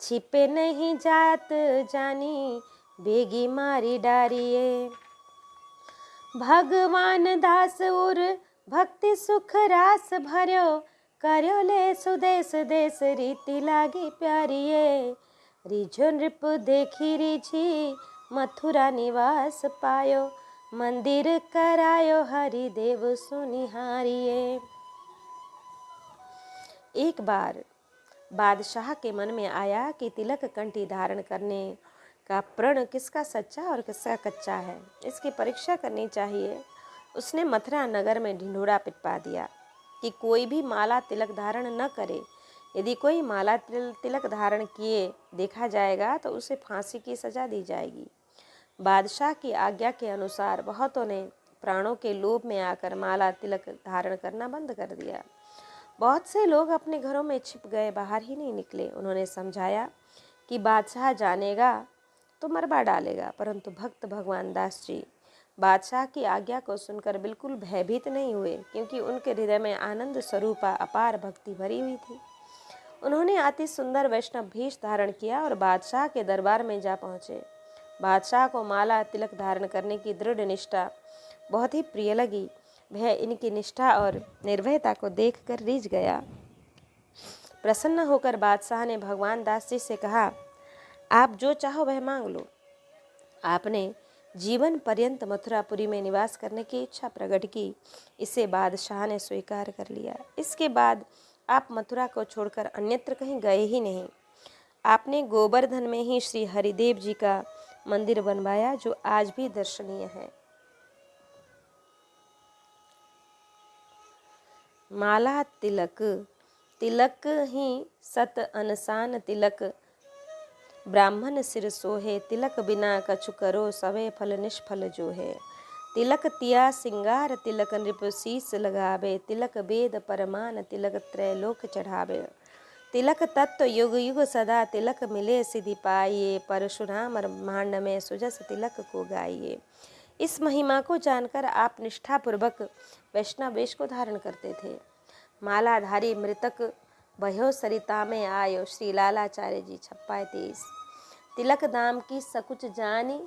छिपे नहीं जात जानी बेगी मारी डारिये। भगवान दास उर भक्ति सुख रास भर्यो, कर्यो ले सुदेश देश रीति लागी प्यारिये। रिझो नृप देखी रिझी मथुरा निवास पायो, मंदिर करायो हरि देव सुनिहारिये। एक बार बादशाह के मन में आया कि तिलक कंठी धारण करने का प्रण किसका सच्चा और किसका कच्चा है, इसकी परीक्षा करनी चाहिए। उसने मथुरा नगर में ढिंढोरा पिटवा दिया कि कोई भी माला तिलक धारण न करे, यदि कोई माला तिलक धारण किए देखा जाएगा तो उसे फांसी की सजा दी जाएगी। बादशाह की आज्ञा के अनुसार बहुतों ने प्राणों के लोभ में आकर माला तिलक धारण करना बंद कर दिया। बहुत से लोग अपने घरों में छिप गए, बाहर ही नहीं निकले। उन्होंने समझाया कि बादशाह जानेगा तो मरवा डालेगा, परंतु भक्त भगवान दास जी बादशाह की आज्ञा को सुनकर बिल्कुल भयभीत नहीं हुए, क्योंकि उनके हृदय में आनंद स्वरूपा अपार भक्ति भरी हुई थी। उन्होंने अति सुंदर वैष्णव भेष धारण किया और बादशाह के दरबार में जा पहुँचे। बादशाह को माला तिलक धारण करने की दृढ़ निष्ठा बहुत ही प्रिय लगी। वह इनकी निष्ठा और निर्भयता को देखकर रीझ गया। प्रसन्न होकर बादशाह ने भगवान दास जी से कहा, आप जो चाहो वह मांग लो। आपने जीवन पर्यंत मथुरापुरी में निवास करने की इच्छा प्रकट की। इसे बादशाह ने स्वीकार कर लिया। इसके बाद आप मथुरा को छोड़कर अन्यत्र कहीं गए ही नहीं। आपने गोवर्धन में ही श्री हरिदेव जी का मंदिर बनवाया, जो आज भी दर्शनीय है। माला तिलक, तिलक ही सत अनसान तिलक, ब्राह्मण सिर सोहे, तिलक बिना कछु करो, सवे फल निष्फल जो है। तिलक तिया सिंगार, तिलक नृप शीस लगावे, तिलक वेद परमान, तिलक त्रैलोक चढ़ावे। तिलक तत्व युग युग सदा, तिलक मिले सिद्धि पाइए, परशुराम ब्रह्मांड में सुजस तिलक को गाइए। इस महिमा को जानकर आप निष्ठापूर्वक वैष्णव वेश को धारण करते थे। मालाधारी मृतक भयो सरिता में आयो, श्री लालाचार्य जी 26-23। तिलक दाम की सकुच जानी,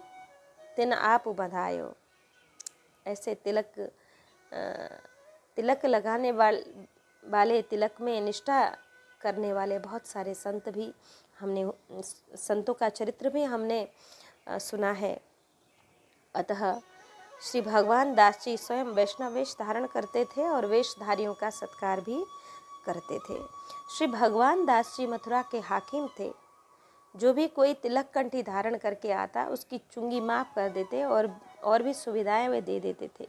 तिन आप बधायो। ऐसे तिलक लगाने वाले, तिलक में निष्ठा करने वाले बहुत सारे संतों का चरित्र भी हमने सुना है। अतः श्री भगवान दास जी स्वयं वैष्णव वेश धारण करते थे और वेशधारियों का सत्कार भी करते थे। श्री भगवान दास जी मथुरा के हाकिम थे। जो भी कोई तिलक कंठी धारण करके आता, उसकी चुंगी माफ कर देते और भी सुविधाएं वे दे देते थे।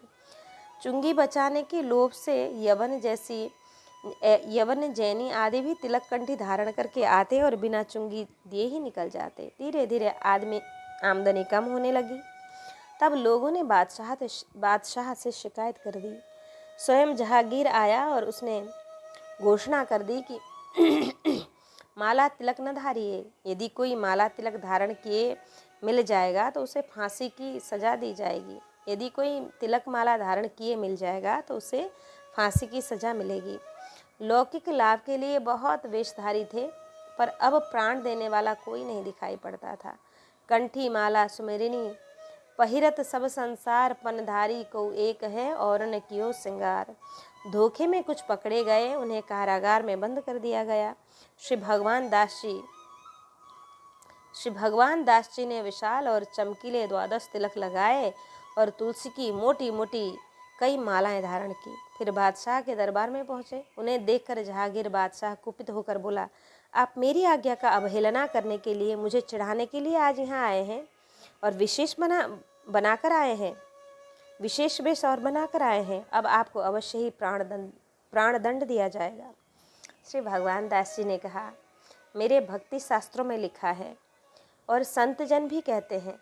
चुंगी बचाने के लोभ से यवन जैनी आदि भी तिलक कंठी धारण करके आते और बिना चुंगी दिए ही निकल जाते। धीरे धीरे आमदनी कम होने लगी। तब लोगों ने बादशाह से शिकायत कर दी। स्वयं जहांगीर आया और उसने घोषणा कर दी कि माला तिलक न धारिए। यदि कोई माला तिलक धारण किए मिल जाएगा तो उसे फांसी की सजा दी जाएगी। यदि कोई तिलक माला धारण किए मिल जाएगा तो उसे फांसी की सजा मिलेगी। लौकिक लाभ के लिए बहुत वेशधारी थे, पर अब प्राण देने वाला कोई नहीं दिखाई पड़ता था। कंठी माला सुमेरिनी पहिरत सब संसार, पनधारी को एक है और न कियो सिंगार। धोखे में कुछ पकड़े गए, उन्हें कारागार में बंद कर दिया गया। श्री भगवान दास जी ने विशाल और चमकीले 12 तिलक लगाए और तुलसी की मोटी मोटी कई मालाएं धारण की। फिर बादशाह के दरबार में पहुंचे। उन्हें देखकर जहांगीर बादशाह कुपित होकर बोला, आप मेरी आज्ञा का अवहेलना करने के लिए, मुझे चिढ़ाने के लिए आज यहाँ आए हैं और विशेष वेश और बनाकर आए हैं। अब आपको अवश्य ही प्राणदंड दिया जाएगा। श्री भगवान दास जी ने कहा, मेरे भक्ति शास्त्रों में लिखा है और संत जन भी कहते हैं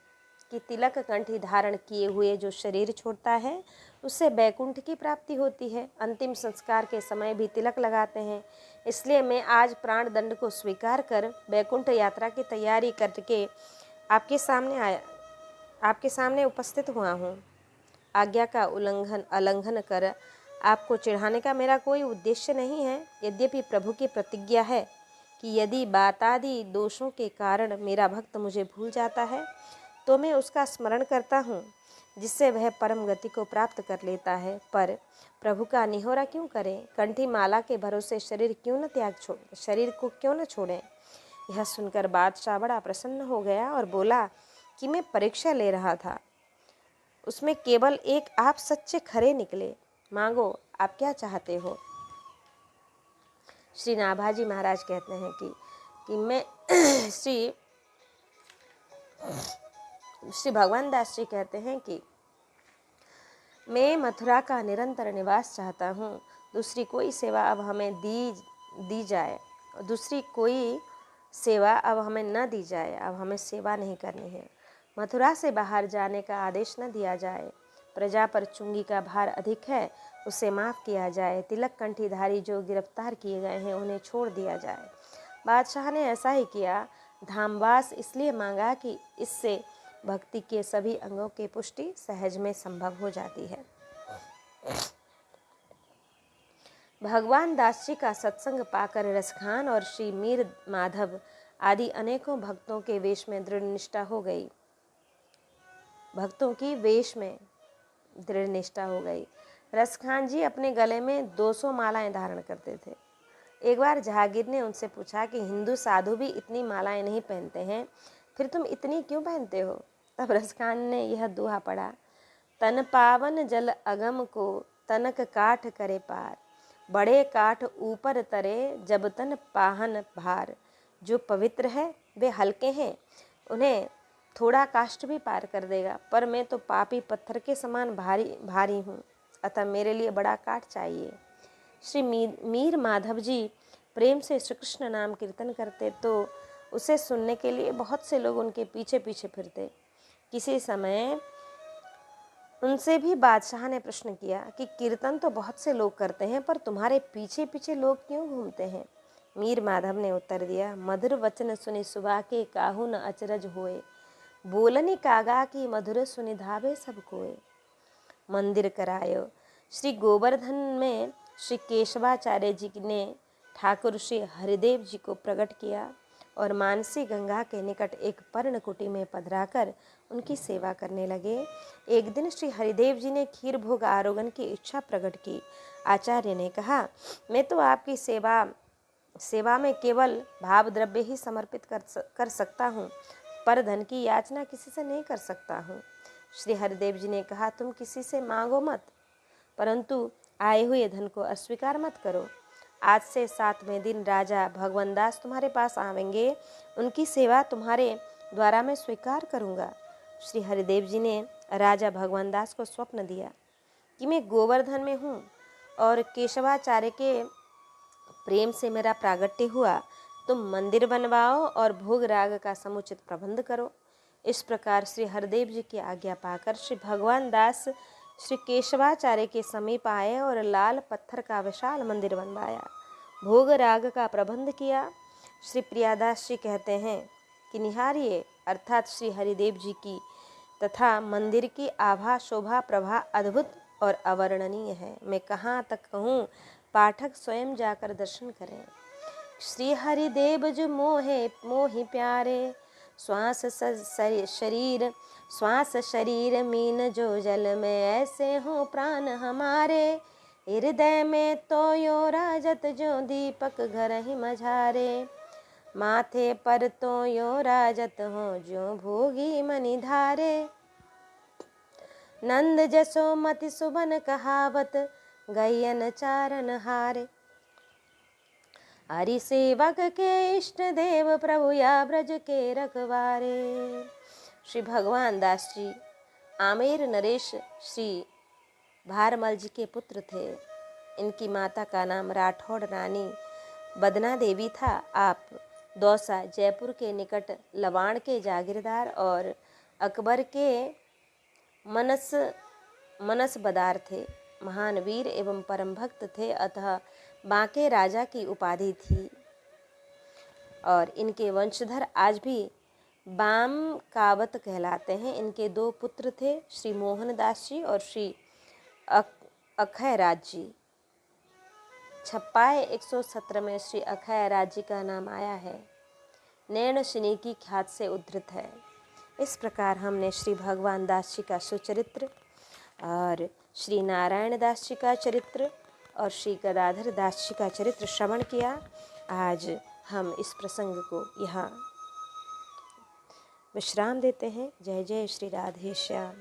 कि तिलक कंठी धारण किए हुए जो शरीर छोड़ता है उससे बैकुंठ की प्राप्ति होती है। अंतिम संस्कार के समय भी तिलक लगाते हैं। इसलिए मैं आज प्राण दंड को स्वीकार कर बैकुंठ यात्रा की तैयारी करके आपके सामने उपस्थित हुआ हूँ। आज्ञा का उल्लंघन कर आपको चिढ़ाने का मेरा कोई उद्देश्य नहीं है। यद्यपि प्रभु की प्रतिज्ञा है कि यदि बातादि दोषों के कारण मेरा भक्त मुझे भूल जाता है तो मैं उसका स्मरण करता हूँ, जिससे वह परम गति को प्राप्त कर लेता है। पर प्रभु का निहोरा क्यों करें? कंठी माला के भरोसे शरीर को क्यों न छोड़ें? यह सुनकर बादशाह बड़ा प्रसन्न हो गया और बोला कि मैं परीक्षा ले रहा था, उसमें केवल एक आप सच्चे खरे निकले। मांगो, आप क्या चाहते हो? श्री नाभाजी महाराज कहते हैं कि मैं श्री भगवान दास जी कहते हैं कि मैं मथुरा का निरंतर निवास चाहता हूँ। दूसरी कोई सेवा अब हमें दी जाए। दूसरी कोई सेवा अब हमें न दी जाए, अब हमें सेवा नहीं करनी है। मथुरा से बाहर जाने का आदेश न दिया जाए। प्रजा पर चुंगी का भार अधिक है, उसे माफ़ किया जाए। तिलक कंठीधारी जो गिरफ्तार किए गए हैं उन्हें छोड़ दिया जाए। बादशाह ने ऐसा ही किया। धामवास इसलिए मांगा कि इससे भक्ति के सभी अंगों की पुष्टि सहज में संभव हो जाती है। भगवान दास जी का सत्संग पाकर रसखान और श्री मीर माधव आदि अनेकों भक्तों के वेश में दृढ़ निष्ठा हो गई। भक्तों की वेश में दृढ़ निष्ठा हो गई। रसखान जी अपने गले में 200 मालाएं धारण करते थे। एक बार जहांगीर ने उनसे पूछा कि हिंदू साधु भी इतनी मालाएं नहीं पहनते हैं, फिर तुम इतनी क्यों पहनते हो? तब रसखान ने यह दोहा पढ़ा, तन पावन जल अगम को तनक काठ करे पार, बड़े काठ ऊपर तरे जब तन पाहन भार। जो पवित्र है वे हल्के हैं, उन्हें थोड़ा काष्ठ भी पार कर देगा, पर मैं तो पापी पत्थर के समान भारी हूँ, अतः मेरे लिए बड़ा काठ चाहिए। श्री मीर माधव जी प्रेम से श्री कृष्ण नाम कीर्तन करते तो उसे सुनने के लिए बहुत से लोग उनके पीछे पीछे फिरते। किसी समय उनसे भी बादशाह ने प्रश्न किया कि कीर्तन तो बहुत से लोग करते हैं, पर तुम्हारे पीछे पीछे लोग क्यों घूमते हैं? मीर माधव ने उत्तर दिया, मधुर वचन सुनि सुबह के काहू न अचरज होए, बोलनी कागा की मधुर सुनि धावे सब कोए। मंदिर करायो। श्री गोवर्धन में श्री केशवाचार्य जी ने ठाकुर श्री हरिदेव जी को प्रकट किया और मानसी गंगा के निकट एक पर्णकुटी में पधराकर उनकी सेवा करने लगे। एक दिन श्री हरिदेव जी ने खीर भोग आरोगण की इच्छा प्रकट की। आचार्य ने कहा, मैं तो आपकी सेवा में केवल भाव द्रव्य ही समर्पित कर सकता हूँ, पर धन की याचना किसी से नहीं कर सकता हूँ। श्री हरिदेव जी ने कहा, तुम किसी से मांगो मत, परंतु आए हुए धन को अस्वीकार मत करो। आज से 7वें दिन राजा भगवानदास तुम्हारे पास आवेंगे, उनकी सेवा तुम्हारे द्वारा मैं स्वीकार करूँगा। श्री हरिदेव जी ने राजा भगवानदास को स्वप्न दिया कि मैं गोवर्धन में हूँ और केशवाचार्य के प्रेम से मेरा प्रागट्य हुआ, तुम मंदिर बनवाओ और भोग राग का समुचित प्रबंध करो। इस प्रकार श्री हरिदेव जी की आज्ञा पाकर श्री भगवान दास श्री केशवाचार्य के समीप आए और लाल पत्थर का विशाल मंदिर बनवाया, भोग राग का प्रबंध किया। श्री प्रियादास जी कहते हैं कि निहारिए, अर्थात श्री हरिदेव जी की तथा मंदिर की आभा शोभा प्रभा अद्भुत और अवर्णनीय है। मैं कहाँ तक कहूँ, पाठक स्वयं जाकर दर्शन करें। श्री हरिदेव जो मोहि प्यारे, श्वास शरीर मीन जो जल में, ऐसे हो प्राण हमारे। हृदय में तो यो राजत जो दीपक घर ही मझारे, माथे पर तो यो राजत हो जो भोगी मणि धारे। नंद जसोमति सुबन कहावत, गैयन चारण हारे। हरि सेवक के इष्ट देव, प्रभु या ब्रज के रखवारे। श्री भगवान दास जी आमेर नरेश श्री भारमल जी के पुत्र थे। इनकी माता का नाम राठौड़ रानी बदना देवी था। आप दौसा जयपुर के निकट लवाण के जागीरदार और अकबर के मनसबदार थे। महान वीर एवं परम भक्त थे, अतः बांके राजा की उपाधि थी और इनके वंशधर आज भी बाम कावत कहलाते हैं। इनके 2 पुत्र थे, श्री मोहनदास जी और श्री अक्षय राज जी। छप्पाए 117 में श्री अक्षय राज जी का नाम आया है। नैन शिनी की ख्यात से उद्धृत है। इस प्रकार हमने श्री भगवान दास जी का सुचरित्र और श्री नारायण दास जी का चरित्र और श्री गदाधर दास जी का चरित्र श्रवण किया। आज हम इस प्रसंग को यहाँ विश्राम देते हैं। जय जय श्री राधे श्याम।